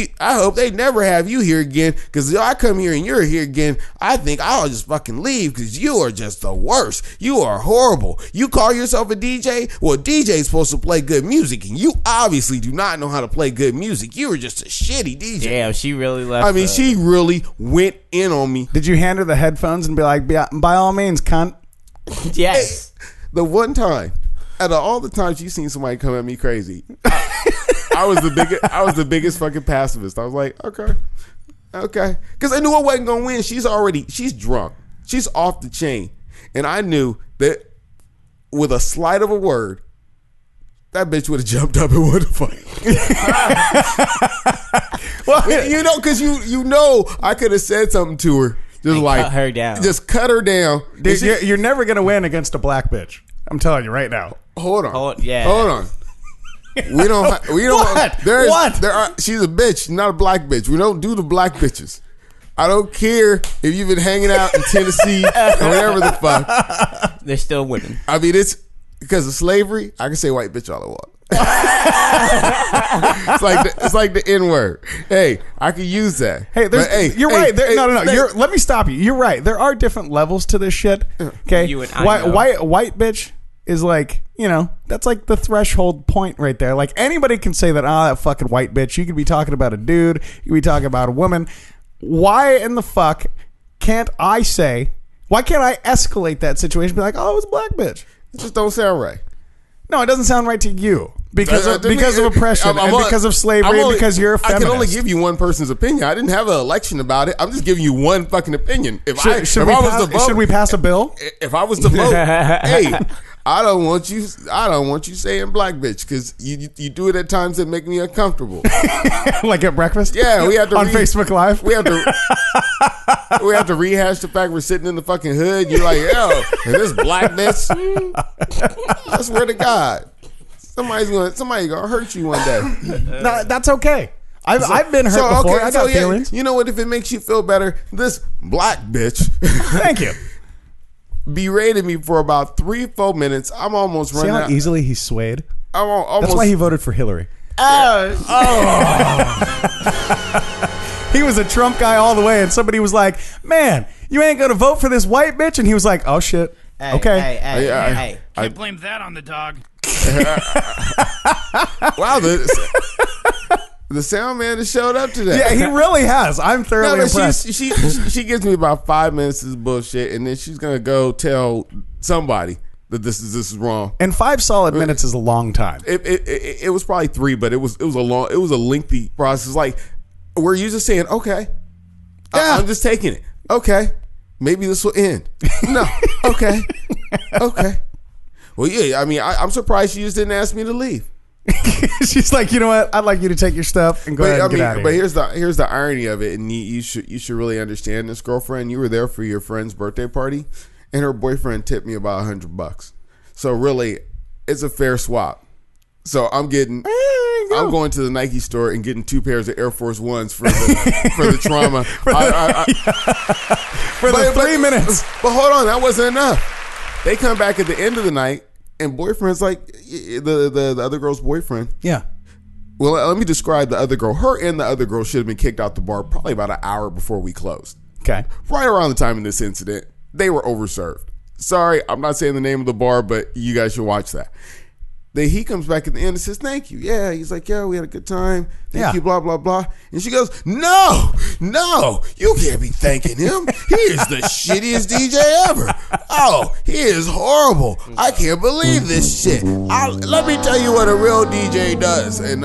they never have you here again, because if I come here and you're here again, I think I'll just fucking leave, because you are just the worst. You are horrible. You call yourself a DJ? Well, DJ's supposed to play good music, and you obviously do not know how to play good music. You are just a shitty DJ. Damn, she really left. She really went in on me. Did you hand her the headphones and be like, by all means, cunt? Yes. The one time, out of all the times you've seen somebody come at me crazy, I was the biggest fucking pacifist. I was like, okay, because I knew I wasn't gonna win. She's drunk. She's off the chain, and I knew that with a slight of a word, that bitch would have jumped up and wanted to fight. Well, because I could have said something to her, just like cut her down. Just cut her down. Dude, you're never gonna win against a black bitch. I'm telling you right now. Hold on. Hold on. We don't. What? She's a bitch, not a black bitch. We don't do the black bitches. I don't care if you've been hanging out in Tennessee or whatever the fuck. They're still winning. I mean, it's because of slavery. I can say white bitch all I want. It's like the N-word. Hey, I could use that. Hey, you're right. Let me stop you. You're right. There are different levels to this shit. Okay, white bitch is like, that's like the threshold point right there. Like anybody can say that. That fucking white bitch. You could be talking about a dude. You could be talking about a woman. Why in the fuck can't I say? Why can't I escalate that situation? Be like, oh, it was a black bitch. It just don't sound right. No, it doesn't sound right to you. Because of oppression, and because of slavery, and because you're a feminist. I can only give you one person's opinion. I didn't have an election about it. I'm just giving you one fucking opinion. Should we pass a bill? If I was to vote, hey, I don't want you saying black bitch because you do it at times that make me uncomfortable. Like at breakfast? Yeah, we have to on Facebook Live. We have to rehash the fact we're sitting in the fucking hood. You're like, yo, is this black bitch? I swear to God. Somebody's gonna hurt you one day. No, that's okay. I've been hurt before. I got feelings. You know what? If it makes you feel better, this black bitch. Thank you. Berated me for about 3-4 minutes. I'm almost running out. See how easily he swayed? Almost, that's why he voted for Hillary. Oh. He was a Trump guy all the way, and somebody was like, "Man, you ain't gonna vote for this white bitch," and he was like, "Oh shit." Okay. Hey. Can't blame that on the dog. Wow, the sound man has showed up today. Yeah, he really has. I'm thoroughly impressed. She gives me about 5 minutes of this bullshit, and then she's gonna go tell somebody that this is wrong. And 5 solid minutes is a long time. It was probably 3, but it was a lengthy process. Like we're usually saying, okay, I'm just taking it. Okay, maybe this will end. No, okay. Well, yeah. I mean, I'm surprised she just didn't ask me to leave. She's like, you know what? I'd like you to take your stuff and go ahead and get out of here. But here's the irony of it, and you should really understand this, girlfriend. You were there for your friend's birthday party, and her boyfriend tipped me about $100. So really, it's a fair swap. So I'm going to the Nike store and getting 2 pairs of Air Force Ones for the trauma. For the 3 minutes. But hold on, that wasn't enough. They come back at the end of the night, and boyfriend's like the other girl's boyfriend. Yeah. Well, let me describe the other girl. Her and the other girl should have been kicked out the bar probably about an hour before we closed. Okay. Right around the time of this incident, they were overserved. Sorry, I'm not saying the name of the bar, but you guys should watch that. Then he comes back at the end and says, "Thank you." Yeah, he's like, "Yeah, we had a good time. Thank you, blah, blah, blah." And she goes, No, you can't be thanking him. He is the shittiest DJ ever. Oh, he is horrible. I can't believe this shit. Let me tell you what a real DJ does. And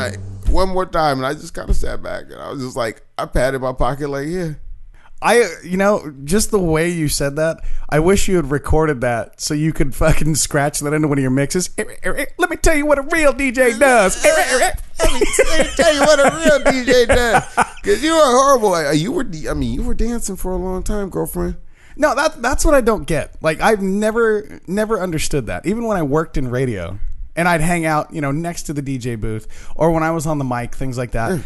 one more time, and I just kind of sat back, and I was just like, I patted my pocket like, yeah. Just the way you said that, I wish you had recorded that so you could fucking scratch that into one of your mixes. Let me tell you what a real DJ does. Let me tell you what a real DJ does. Because you are horrible. You were dancing for a long time, girlfriend. No, that's what I don't get. Like, I've never understood that. Even when I worked in radio and I'd hang out, next to the DJ booth, or when I was on the mic, things like that,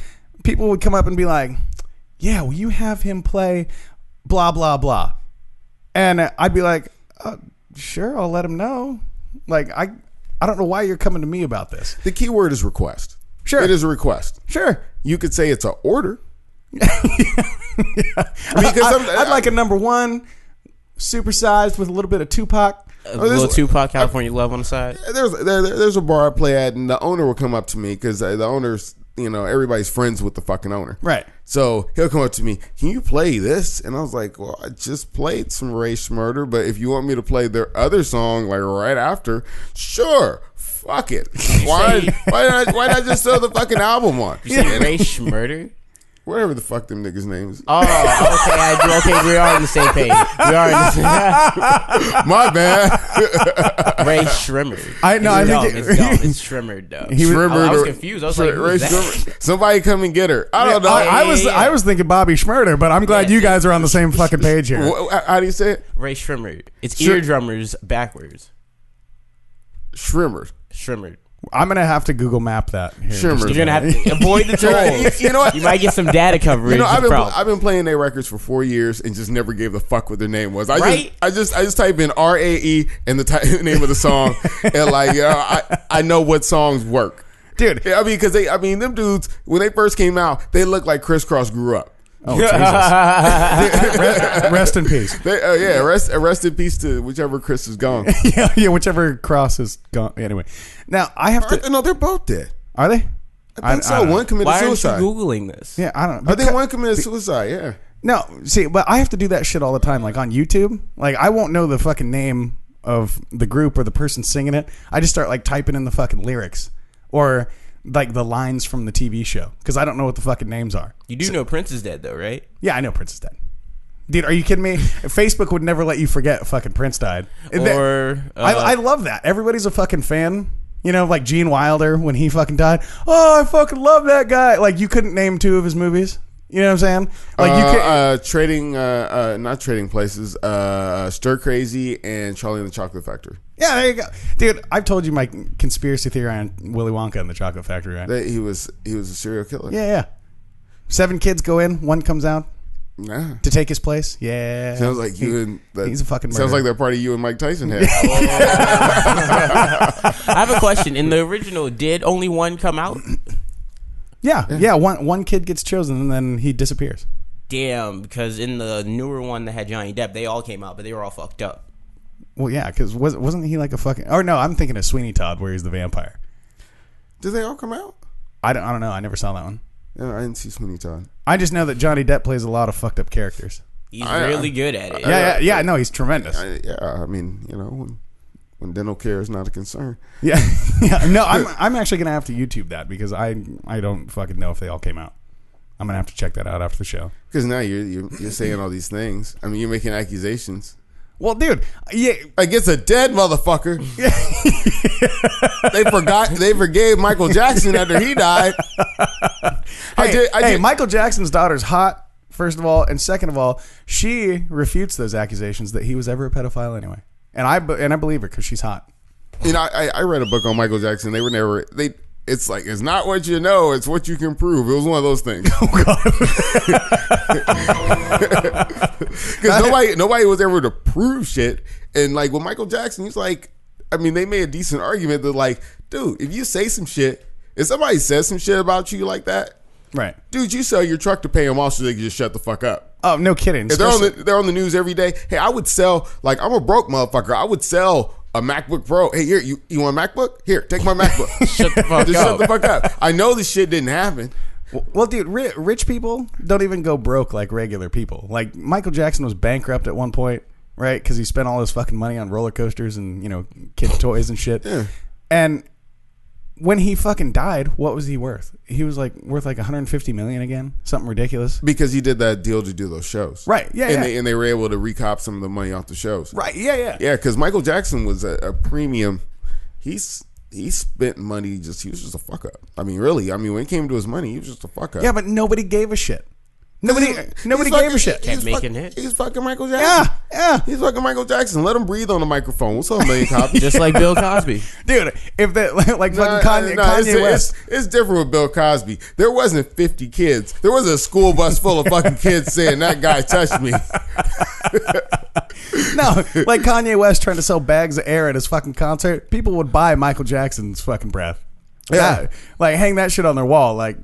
people would come up and be like, "Yeah, will you have him play blah, blah, blah?" And I'd be like, "Sure, I'll let him know." Like, I don't know why you're coming to me about this. The key word is request. Sure. It is a request. Sure. You could say it's an order. I'd like a number 1, supersized with a little bit of Tupac. A little Tupac, California Love on the side. There's a bar I play at, and the owner will come up to me because the owner's, everybody's friends with the fucking owner. Right. So he'll come up to me, "Can you play this?" And I was like, "Well, I just played some Ray Schmurder, but if you want me to play their other song like right after, sure, fuck it. Why not just throw the fucking album on?" You say Ray Schmurder? Whatever the fuck them niggas' names. Oh, okay, we are on the same page. My bad. Ray Schrimmer. It's Schrimmer though. I was confused. I was like, Ray Schrimmer. Somebody come and get her. I don't know. I was thinking Bobby Schmurder, but I'm glad you guys are on the same fucking page here. How do you say it? Ray Schrimmer. It's eardrummers backwards. Schrimmer. I'm gonna have to Google map that. You're gonna have to avoid the trolls. You know what? You might get some data coverage. I've been playing their records for 4 years and just never gave a fuck what their name was. I just type in RAE and the name of the song, and I know what songs work, dude. I mean, because them dudes when they first came out, they looked like Criss Cross grew up. Oh, Jesus. Rest in peace. Rest in peace to whichever Chris is gone. yeah, whichever Cross is gone. Anyway, now I have to. No, they're both dead. Are they? I think so. One committed suicide. Why aren't you Googling this? Yeah, I don't know. I think one committed suicide, yeah. No, see, but I have to do that shit all the time, like on YouTube. Like, I won't know the fucking name of the group or the person singing it. I just start like typing in the fucking lyrics. or like the lines from the TV show, because I don't know what the fucking names are. You do know Prince is dead though, right? Yeah, I know Prince is dead. Dude, are you kidding me? Facebook would never let you forget fucking Prince died. Or I love that. Everybody's a fucking fan. You know, like Gene Wilder when he fucking died. Oh, I fucking love that guy. Like, you couldn't name 2 of his movies. You know what I'm saying? Like you could not Trading Places, Stir Crazy and Charlie and the Chocolate Factory. Yeah, there you go, dude. I've told you my conspiracy theory on Willy Wonka and the Chocolate Factory, right? That he was a serial killer. Yeah. 7 kids go in, 1 comes out. Nah. To take his place? Yeah. Sounds like he's a fucking murderer. Sounds like that party you and Mike Tyson had. I have a question. In the original, did only 1 come out? Yeah. One kid gets chosen and then he disappears. Damn, because in the newer one that had Johnny Depp, they all came out, but they were all fucked up. Well, yeah, because wasn't he like a fucking... Or no, I'm thinking of Sweeney Todd where he's the vampire. Did they all come out? I don't know. I never saw that one. Yeah, I didn't see Sweeney Todd. I just know that Johnny Depp plays a lot of fucked up characters. He's really good at it. Yeah. No, he's tremendous. I mean, you know, when dental care is not a concern. Yeah. No, I'm actually gonna have to YouTube that because I don't fucking know if they all came out. I'm gonna have to check that out after the show. Because now you're saying all these things. I mean, you're making accusations. Well, dude, yeah, against a dead motherfucker. They forgave Michael Jackson after he died. Hey, Michael Jackson's daughter's hot, first of all, and second of all, she refutes those accusations that he was ever a pedophile anyway. And I believe her because she's hot. You know, I read a book on Michael Jackson. It's like, it's not what you know, it's what you can prove. It was one of those things. Oh God! Because nobody was ever to prove shit. And like with Michael Jackson, he's like, I mean, they made a decent argument that like, dude, if you say some shit, if somebody says some shit about you like that, right, dude, you sell your truck to pay them off so they can just shut the fuck up. Oh, no kidding. If they're on the news every day. Hey, I would sell, like, I'm a broke motherfucker. I would sell a MacBook Pro. Hey, here, you want a MacBook? Here, take my MacBook. Shut the fuck up. I know this shit didn't happen. Well, dude, rich people don't even go broke like regular people. Like, Michael Jackson was bankrupt at one point, right? Because he spent all his fucking money on roller coasters and, you know, kid toys and shit. Yeah. And when he fucking died, what was he worth? He was like worth like $150 million again, something ridiculous. Because he did that deal to do those shows, right? Yeah, and they were able to recop some of the money off the shows, right? Yeah. Because Michael Jackson was a premium. He spent money. He was just a fuck up. I mean, really. I mean, when it came to his money, he was just a fuck up. Yeah, but nobody gave a shit. Nobody gave a shit. Kept making it. He's fucking Michael Jackson. Yeah. He's fucking Michael Jackson. Let him breathe on the microphone. What's up, million copies? Just like Bill Cosby. Dude, if that like fucking Kanye West. It's different with Bill Cosby. There wasn't 50 kids. There was a school bus full of fucking kids saying that guy touched me. No, like Kanye West trying to sell bags of air at his fucking concert. People would buy Michael Jackson's fucking breath. Yeah. Like hang that shit on their wall. Like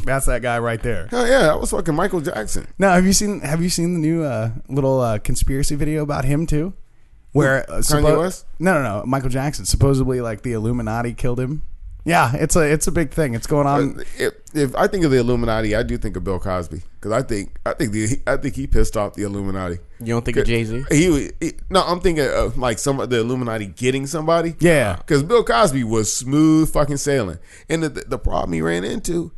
that's that guy right there. Hell yeah, that was fucking Michael Jackson. Now, have you seen the new little conspiracy video about him too? Where Kanye West? No, Michael Jackson. Supposedly, like the Illuminati killed him. Yeah, it's a big thing. It's going on. If I think of the Illuminati, I do think of Bill Cosby because I think he pissed off the Illuminati. You don't think of Jay-Z? No, I'm thinking of like some of the Illuminati getting somebody. Yeah, because Bill Cosby was smooth fucking sailing, and the problem he ran into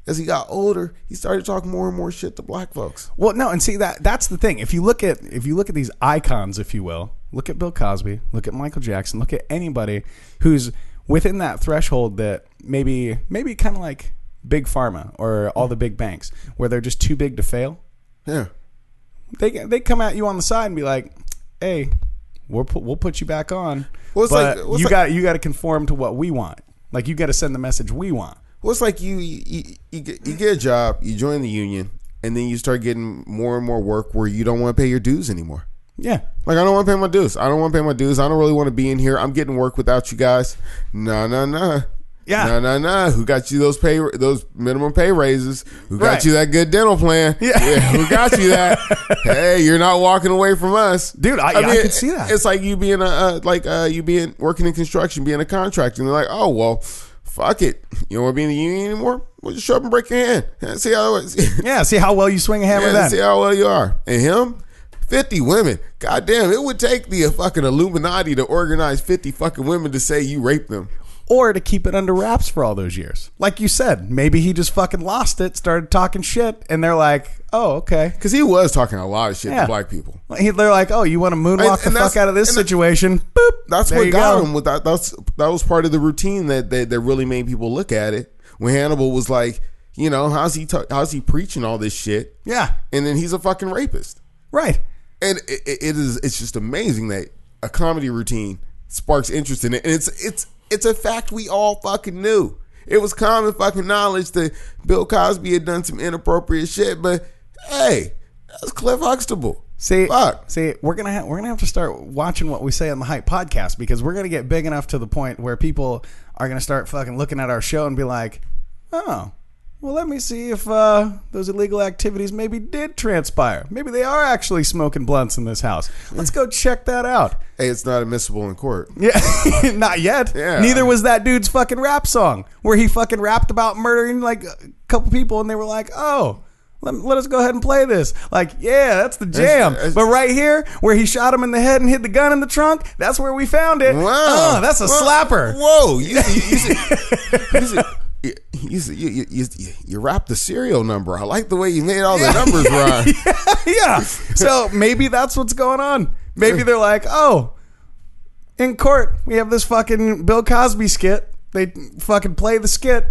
as he got older, he started talking more and more shit to black folks. Well, no, and see that's the thing. If you look at these icons, if you will, look at Bill Cosby, look at Michael Jackson, look at anybody who's within that threshold that maybe kind of like big pharma or all the big banks where they're just too big to fail. Yeah, they come at you on the side and be like, "Hey, we'll put you back on, well, but you got to conform to what we want. Like you got to send the message we want." Well, it's like you get a job, you join the union, and then you start getting more and more work where you don't want to pay your dues anymore. Yeah. Like, I don't want to pay my dues. I don't really want to be in here. I'm getting work without you guys. No. Yeah. No. Who got you those minimum pay raises? Who got you that good dental plan? Yeah. Who got you that? Hey, you're not walking away from us. Dude, I can see that. It's like you being working in construction, being a contractor, and they're like, oh, well, fuck it. You don't want to be in the union anymore? Well, just show up and break your hand. See how see how well you swing a hammer then. See how well you are. And him? 50 women. God damn, it would take the fucking Illuminati to organize 50 fucking women to say you raped them. or to keep it under wraps for all those years. Like you said, maybe he just fucking lost it, started talking shit, and they're like, oh, okay. Because he was talking a lot of shit to black people. They're like, oh, you want to moonwalk the fuck out of this situation? Boop. That's what got him. With that was part of the routine that really made people look at it. When Hannibal was like, you know, how's he preaching all this shit? Yeah. And then he's a fucking rapist. Right. And it's just amazing that a comedy routine sparks interest in it. And it's a fact we all fucking knew. It was common fucking knowledge that Bill Cosby had done some inappropriate shit, but hey, that's Cliff Huxtable. See, we're gonna have to start watching what we say on the Hype podcast, because we're gonna get big enough to the point where people are gonna start fucking looking at our show and be like, oh, well, let me see if those illegal activities maybe did transpire. Maybe they are actually smoking blunts in this house. Let's go check that out. Hey, it's not admissible in court. Yeah, not yet. Yeah. Neither was that dude's fucking rap song where he fucking rapped about murdering like a couple people, and they were like, oh, let us go ahead and play this. Like, yeah, that's the jam. But right here, where he shot him in the head and hid the gun in the trunk, that's where we found it. Wow. That's a slapper. Whoa. You rapped the serial number. I like the way you made all the numbers rhyme. Yeah. So maybe that's what's going on. Maybe they're like, oh, in court, we have this fucking Bill Cosby skit. They fucking play the skit,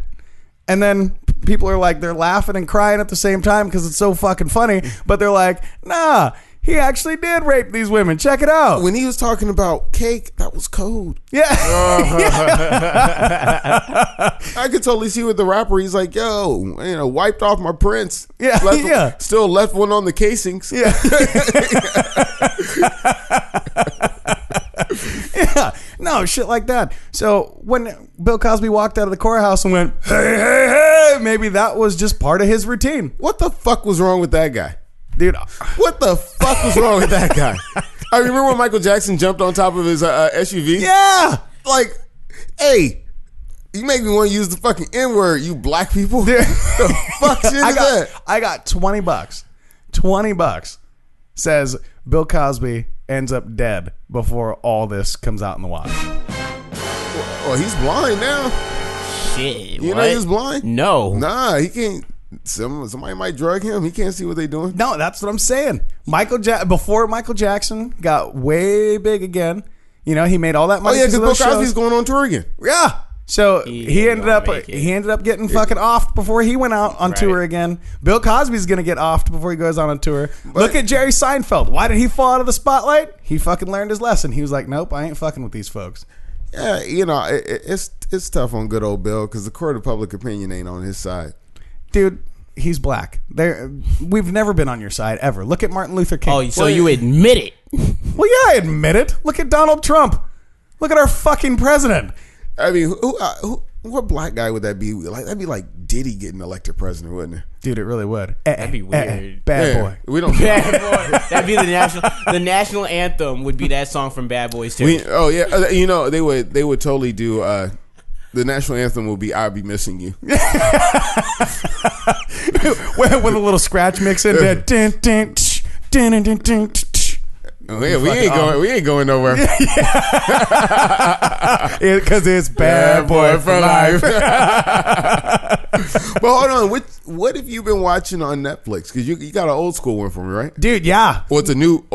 and then people are like, they're laughing and crying at the same time because it's so fucking funny. But they're like, nah, he actually did rape these women. Check it out. When he was talking about cake, that was code. Yeah. I could totally see with the rapper. He's like, yo, you know, wiped off my prints. Yeah. Still left one on the casings. Yeah. Yeah. No, shit like that. So when Bill Cosby walked out of the courthouse and went, hey, maybe that was just part of his routine. What the fuck was wrong with that guy? Dude, what the fuck was wrong with that guy? I remember when Michael Jackson jumped on top of his SUV. Yeah. Like, hey, you make me want to use the fucking N-word, you black people. The fuck shit is that? I got $20. $20 says Bill Cosby ends up dead before all this comes out in the wash. Well, he's blind now. Shit. You know he's blind? No. Nah, he can't. Somebody might drug him. He can't see what they're doing. No, that's what I'm saying. Before Michael Jackson got way big again, you know, he made all that money. Oh yeah, because Bill Cosby's going on tour again. Yeah. So he ended up getting fucking offed before he went out on tour again. Bill Cosby's gonna get offed before he goes on tour. Look at Jerry Seinfeld. Why did he fall out of the spotlight? He fucking learned his lesson. He was like, nope, I ain't fucking with these folks. Yeah, you know, it's tough on good old Bill because the court of public opinion ain't on his side. Dude, he's black. We've never been on your side ever. Look at Martin Luther King. Oh, so you admit it? Well, yeah, I admit it. Look at Donald Trump. Look at our fucking president. I mean, what black guy would that be? Like, that'd be like Diddy getting elected president, wouldn't it? Dude, it really would. That'd be weird. Bad boy. We don't. Bad boy. That'd be the national anthem. Would be that song from Bad Boys too. You know, they would totally do. The national anthem will be "I'll Be Missing You" with a little scratch mix in there. Oh, yeah, we ain't going nowhere. Because it's Bad Boy for Life. But hold on, what have you been watching on Netflix? Because you got an old school one for me, right? Dude, yeah. Well, it's a new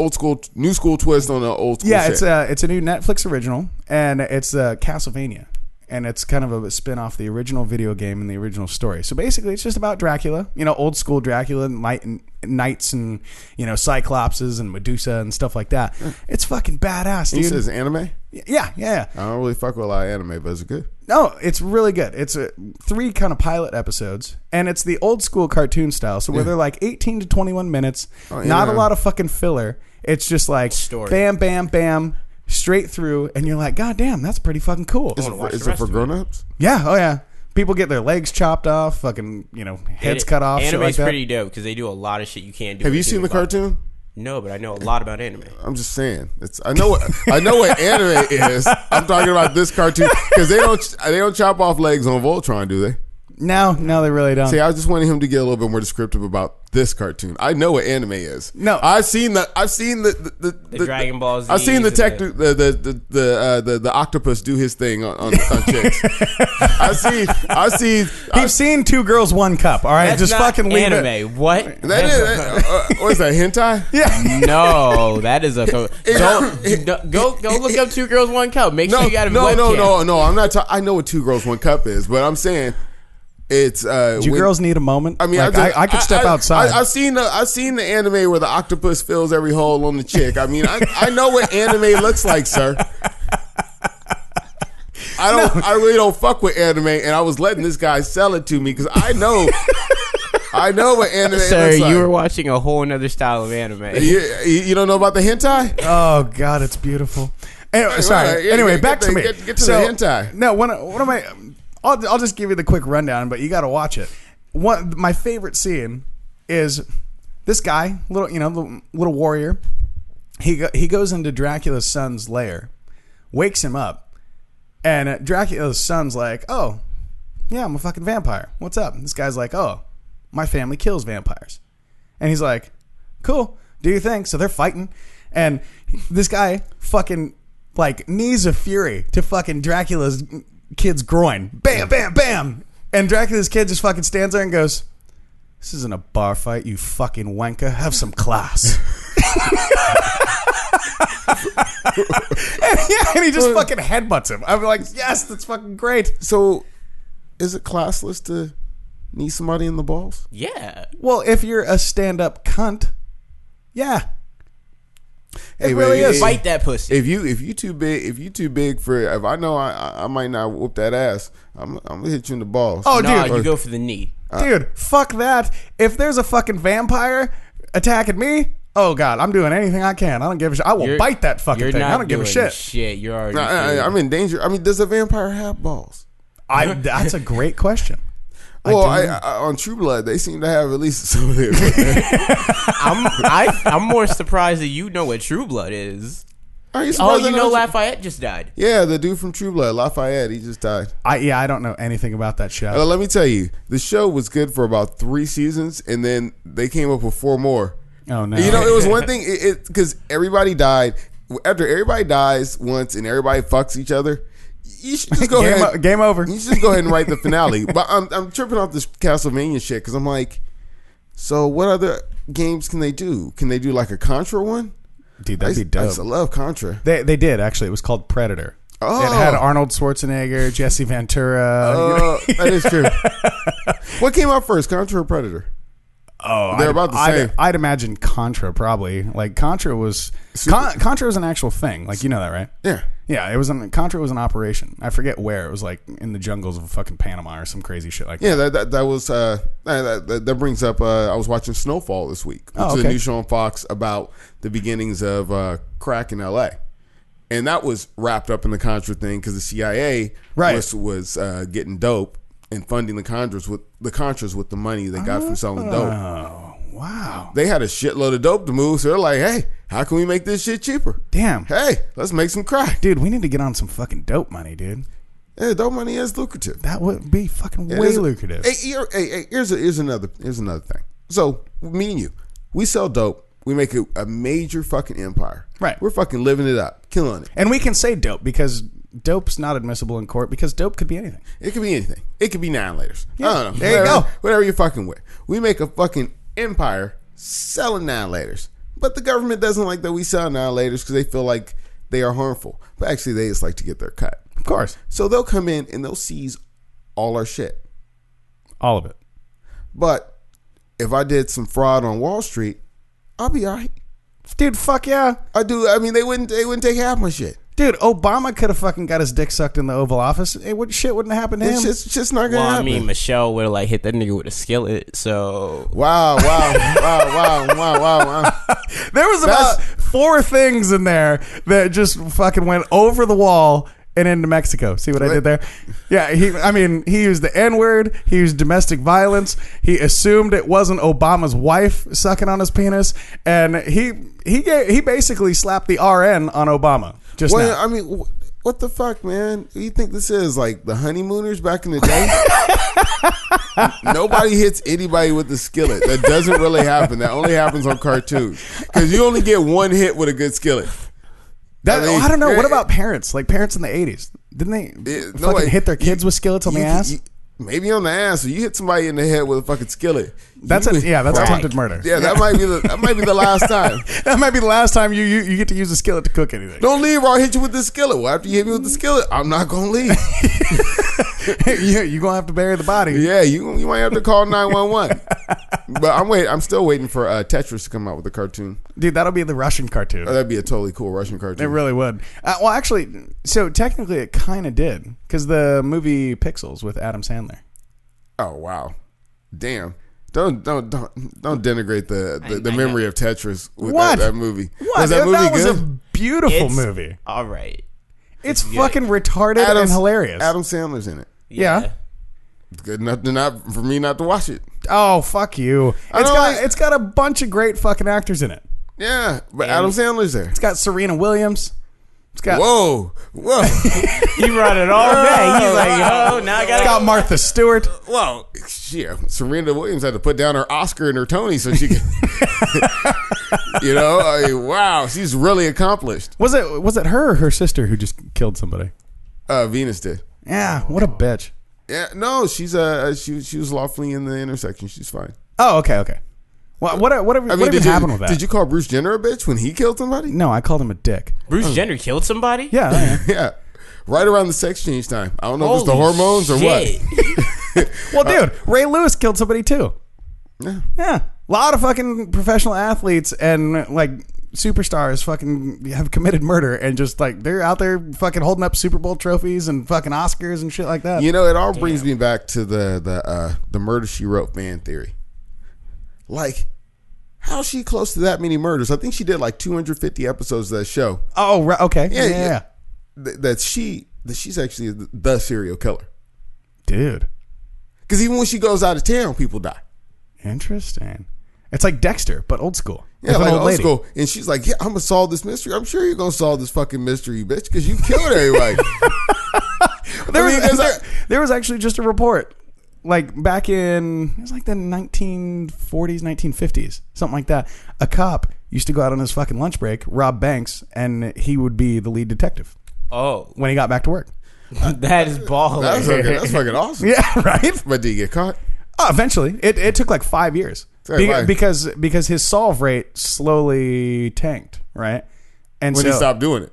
school twist on an old school. Yeah, shit. it's a new Netflix original, and it's Castlevania. And it's kind of a spin off the original video game and the original story. So basically, it's just about Dracula, you know, old school Dracula, and knights and, you know, Cyclopses and Medusa and stuff like that. It's fucking badass, dude. He says anime? Yeah. I don't really fuck with a lot of anime, but is it good? No, it's really good. It's 3 kind of pilot episodes, and it's the old school cartoon style. So where they're like 18 to 21 minutes, not a lot of fucking filler. It's just like story. Bam, bam, bam. Straight through, and you're like, God damn, that's pretty fucking cool. Is it for grown-ups? Yeah, oh yeah. People get their legs chopped off, fucking, you know, heads cut off. Anime's shit like that. pretty dope because they do a lot of shit you can't do. Have you seen the cartoon? No, but I know a lot about anime. I'm just saying. I know what anime is. I'm talking about this cartoon because they don't chop off legs on Voltron, do they? No, they really don't. See, I just wanted him to get a little bit more descriptive about this cartoon. I know what anime is. No, I've seen the Dragon Ball Z. I've seen the octopus do his thing on chicks. I've seen 2 Girls 1 Cup. All right, that's just not fucking leave anime. it. What? That is what is that, hentai? Yeah. No, that is a go look up 2 Girls 1 Cup. Make sure you got a webcam. No. I'm not. I know what 2 Girls 1 Cup is, but I'm saying. It's do you girls need a moment? I mean, like, I could step outside. I've seen the anime where the octopus fills every hole on the chick. I mean, I know what anime looks like, sir. I really don't fuck with anime, and I was letting this guy sell it to me because I know what anime Sir, looks like. you were watching a whole another style of anime. You don't know about the hentai? Oh God, it's beautiful. Anyway, sorry. Anyway, back to me. Get to the hentai. No, one of my. I'll just give you the quick rundown, but you got to watch it. My favorite scene is this guy, little warrior. He goes into Dracula's son's lair, wakes him up, and Dracula's son's like, "Oh, yeah, I'm a fucking vampire. What's up?" And this guy's like, "Oh, my family kills vampires," and he's like, "Cool, do you think?" So they're fighting, and this guy fucking like knees of fury to fucking Dracula's kid's groin. Bam, bam, bam. And Dracula's kid just fucking stands there and goes, "This isn't a bar fight, you fucking wanker. Have some class." and he just fucking headbutts him. I'm like, yes, that's fucking great. So, is it classless to knee somebody in the balls? Yeah. Well, if you're a stand-up cunt, yeah. It really is. Bite that pussy. If you too big for, if I know I might not whoop that ass, I'm gonna hit you in the balls. Oh, no, dude, you go for the knee. Dude, fuck that. If there's a fucking vampire attacking me, oh God, I'm doing anything I can. I don't give a shit. I will bite that fucking thing. I don't give a shit. You're already. I'm in danger. I mean, does a vampire have balls? That's a great question. Well, on True Blood, they seem to have at least some of it. I'm more surprised that you know what True Blood is. Are you surprised? Oh, you know Lafayette just died. Yeah, the dude from True Blood, Lafayette, he just died. I don't know anything about that show. Let me tell you, the show was good for about 3 seasons, and then they came up with 4 more. Oh no! You know, it was one thing because everybody died. After everybody dies once and everybody fucks each other, you should just go ahead. Game over. You should just go ahead and write the finale. But I'm tripping off this Castlevania shit because I'm like, so what other games can they do? Can they do like a Contra one? Dude, that'd be dope. I used to love Contra. They did actually. It was called Predator. Oh. It had Arnold Schwarzenegger, Jesse Ventura. Oh, that is true. What came out first, Contra or Predator? Oh, they're about the same. I'd imagine Contra probably. Like Contra was an actual thing. Like you know that, right? Yeah. Yeah, Contra was an operation. I forget where. It was like in the jungles of fucking Panama or some crazy shit like that. Yeah, that was that brings up. I was watching Snowfall this week, which is a new show on Fox about the beginnings of crack in L.A. And that was wrapped up in the Contra thing because the CIA was getting dope and funding the Contras with the money they got from selling dope. Oh, wow. They had a shitload of dope to move, so they're like, hey, how can we make this shit cheaper? Damn. Hey, let's make some crack. Dude, we need to get on some fucking dope money, dude. Yeah, dope money is lucrative. That would be fucking way lucrative. Hey, here's another thing. So, me and you, we sell dope. We make it a major fucking empire. Right. We're fucking living it up, killing it. And we can say dope because dope's not admissible in court because dope could be anything. It could be anything. It could be annihilators. Yeah, I don't know. there you go. Whatever you're fucking with. We make a fucking empire selling annihilators. But the government doesn't like that we sell annihilators because they feel like they are harmful. But actually, they just like to get their cut. Of course. So they'll come in and they'll seize all our shit. All of it. But if I did some fraud on Wall Street, I'll be all right. Dude, fuck yeah. I do. I mean, they wouldn't take half my shit. Dude, Obama could have fucking got his dick sucked in the Oval Office. Shit wouldn't happen to him. It's just not gonna happen. I mean, Michelle would have like hit that nigga with a skillet. So wow. There was about 4 things in there that just fucking went over the wall and into Mexico. See what I did there? Yeah, he used the N-word. He used domestic violence. He assumed it wasn't Obama's wife sucking on his penis, and he basically slapped the RN on Obama. Just now. I mean, What the fuck, man? What do you think this is? Like the honeymooners back in the day? Nobody hits anybody with the skillet. That doesn't really happen. That only happens on cartoons. Because you only get one hit with a good skillet. I don't know. What about parents? Like parents in the 80s. Didn't they hit their kids with skillets on the ass? Maybe on the ass. Or you hit somebody in the head with a fucking skillet. That's attempted murder. Yeah, that might be the last time. That might be the last time you get to use a skillet to cook anything. Don't leave or I'll hit you with the skillet. Well, after you hit me with the skillet, I'm not gonna leave. You're gonna have to bury the body. Yeah, you might have to call 911. But I'm still waiting for Tetris to come out with a cartoon. Dude, that'll be the Russian cartoon. Oh, that'd be a totally cool Russian cartoon. It really would. Well, actually, so technically it kind of did because the movie Pixels with Adam Sandler. Oh wow, damn! Don't denigrate the memory of Tetris with that movie. What? Was that movie was good? A beautiful movie. All right, it's fucking retarded and hilarious. Adam Sandler's in it. Yeah. It's good enough for me not to watch it. Oh, fuck you. It's got a bunch of great fucking actors in it. Yeah, but Adam Sandler's there. It's got Serena Williams. It's got Whoa. He brought it all back. He's like, oh, now I got It's got Martha Stewart. Well, yeah, Serena Williams had to put down her Oscar and her Tony so she could wow, she's really accomplished. Was it her or her sister who just killed somebody? Venus did. Yeah, what a bitch. Yeah, no, she's she was lawfully in the intersection. She's fine. Oh, okay. Well, what happened with that? Did you call Bruce Jenner a bitch when he killed somebody? No, I called him a dick. Bruce Jenner killed somebody? Yeah. Yeah. Right around the sex change time. I don't know if it's the hormones or what. Well, dude, Ray Lewis killed somebody too. Yeah. A lot of fucking professional athletes and like superstars fucking have committed murder and just like they're out there fucking holding up Super Bowl trophies and fucking Oscars and shit like that. You know, it all brings me back to the Murder, She Wrote fan theory. Like, how's she close to that many murders? I think she did like 250 episodes of that show. Oh, right. Okay. Yeah. That she's actually the serial killer. Dude. Because even when she goes out of town, people die. Interesting. It's like Dexter, but old school. Yeah, like old school. And she's like, yeah, I'm going to solve this mystery. I'm sure you're going to solve this fucking mystery, bitch, because you killed everybody. There was actually just a report. Like back in, it was like the 1940s, 1950s, something like that. A cop used to go out on his fucking lunch break, rob banks, and he would be the lead detective. Oh. When he got back to work. That is baller. That's fucking awesome. Yeah, right? But did he get caught? Oh, eventually. It took like 5 years. Because his solve rate slowly tanked, right? And when he stopped doing it.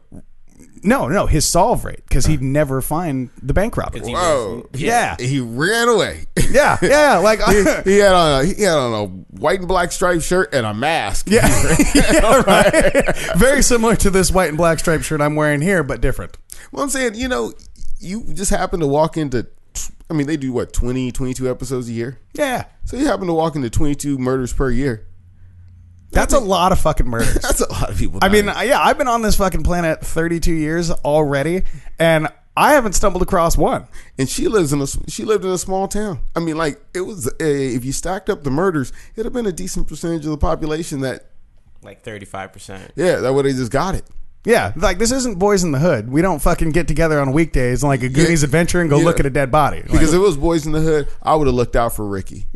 No, his solve rate, because he'd never find the bank robber. Whoa. Yeah. He ran away. Yeah. Like he had on a white and black striped shirt and a mask. Yeah. Yeah, right. Very similar to this white and black striped shirt I'm wearing here, but different. Well, I'm saying, you just happen to walk into, they do what, 20, 22 episodes a year? Yeah. So you happen to walk into 22 murders per year. That's a lot of fucking murders. That's a lot of people dying. I've been on this fucking planet 32 years already, and I haven't stumbled across one. And she lived in a small town. It was if you stacked up the murders, it'd have been a decent percentage of the population that, like 35%. Yeah, that would have just got it. Yeah, like this isn't Boys in the Hood. We don't fucking get together on weekdays like a Goonies adventure and go look at a dead body. Because if it was Boys in the Hood, I would have looked out for Ricky.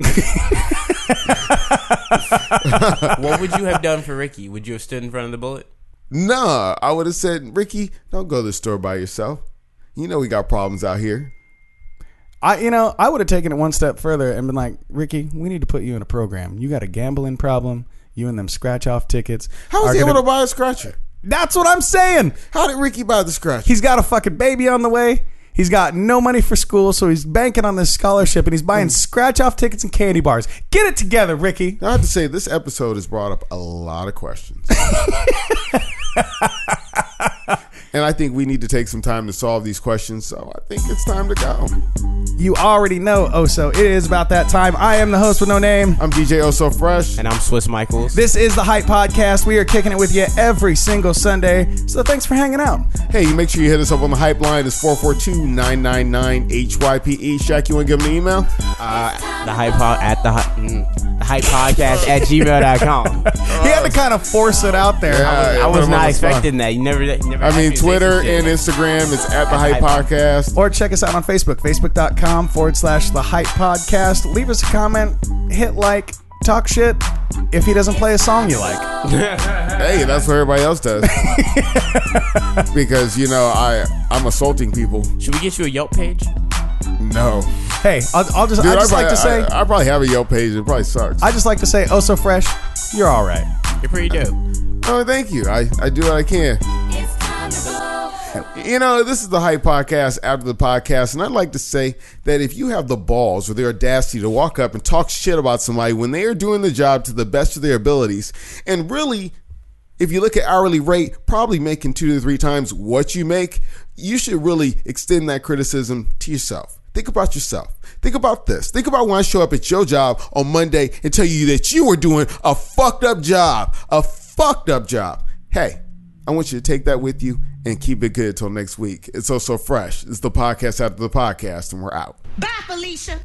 What would you have done for Ricky? Would you have stood in front of the bullet? Nah, I would have said, Ricky, don't go to the store by yourself. You know we got problems out here. I would have taken it one step further and been like, Ricky, we need to put you in a program. You got a gambling problem. You and them scratch-off tickets. How was he able to buy a scratcher? That's what I'm saying. How did Ricky buy the scratcher? He's got a fucking baby on the way. He's got no money for school, so he's banking on this scholarship, and he's buying scratch-off tickets and candy bars. Get it together, Ricky. I have to say, this episode has brought up a lot of questions. And I think we need to take some time to solve these questions, so I think it's time to go. You already know, Oso. It is about that time. I am the host with no name. I'm DJ Oso Fresh. And I'm Swiss Michaels. This is the Hype Podcast. We are kicking it with you every single Sunday, so thanks for hanging out. Hey, make sure you hit us up on the Hype line. It's 442-999-HYPE. Shaq, you want to give them an email? The Hype Pod at the hypepodcast@gmail.com. He had to kind of force it out there. I was not expecting that. You never. I mean, Twitter and Instagram is at the Hype Podcast. Or check us out on Facebook, facebook.com/the Hype Podcast. Leave us a comment, hit like, talk shit if he doesn't play a song you like. Hey, that's what everybody else does. Because, I'm assaulting people. Should we get you a Yelp page? No. Hey, I probably have a Yelp page. It probably sucks. I just like to say, oh so fresh, you're all right. You're pretty dope. Oh, thank you. I do what I can. This is the Hype Podcast after the podcast, and I'd like to say that if you have the balls or the audacity to walk up and talk shit about somebody when they are doing the job to the best of their abilities, and really, if you look at hourly rate, probably making 2 to 3 times what you make, you should really extend that criticism to yourself. Think about yourself. Think about this. Think about when I show up at your job on Monday and tell you that you were doing a fucked up job. A fucked up job. Hey, I want you to take that with you and keep it good till next week. It's so fresh. It's the podcast after the podcast, and we're out. Bye, Felicia.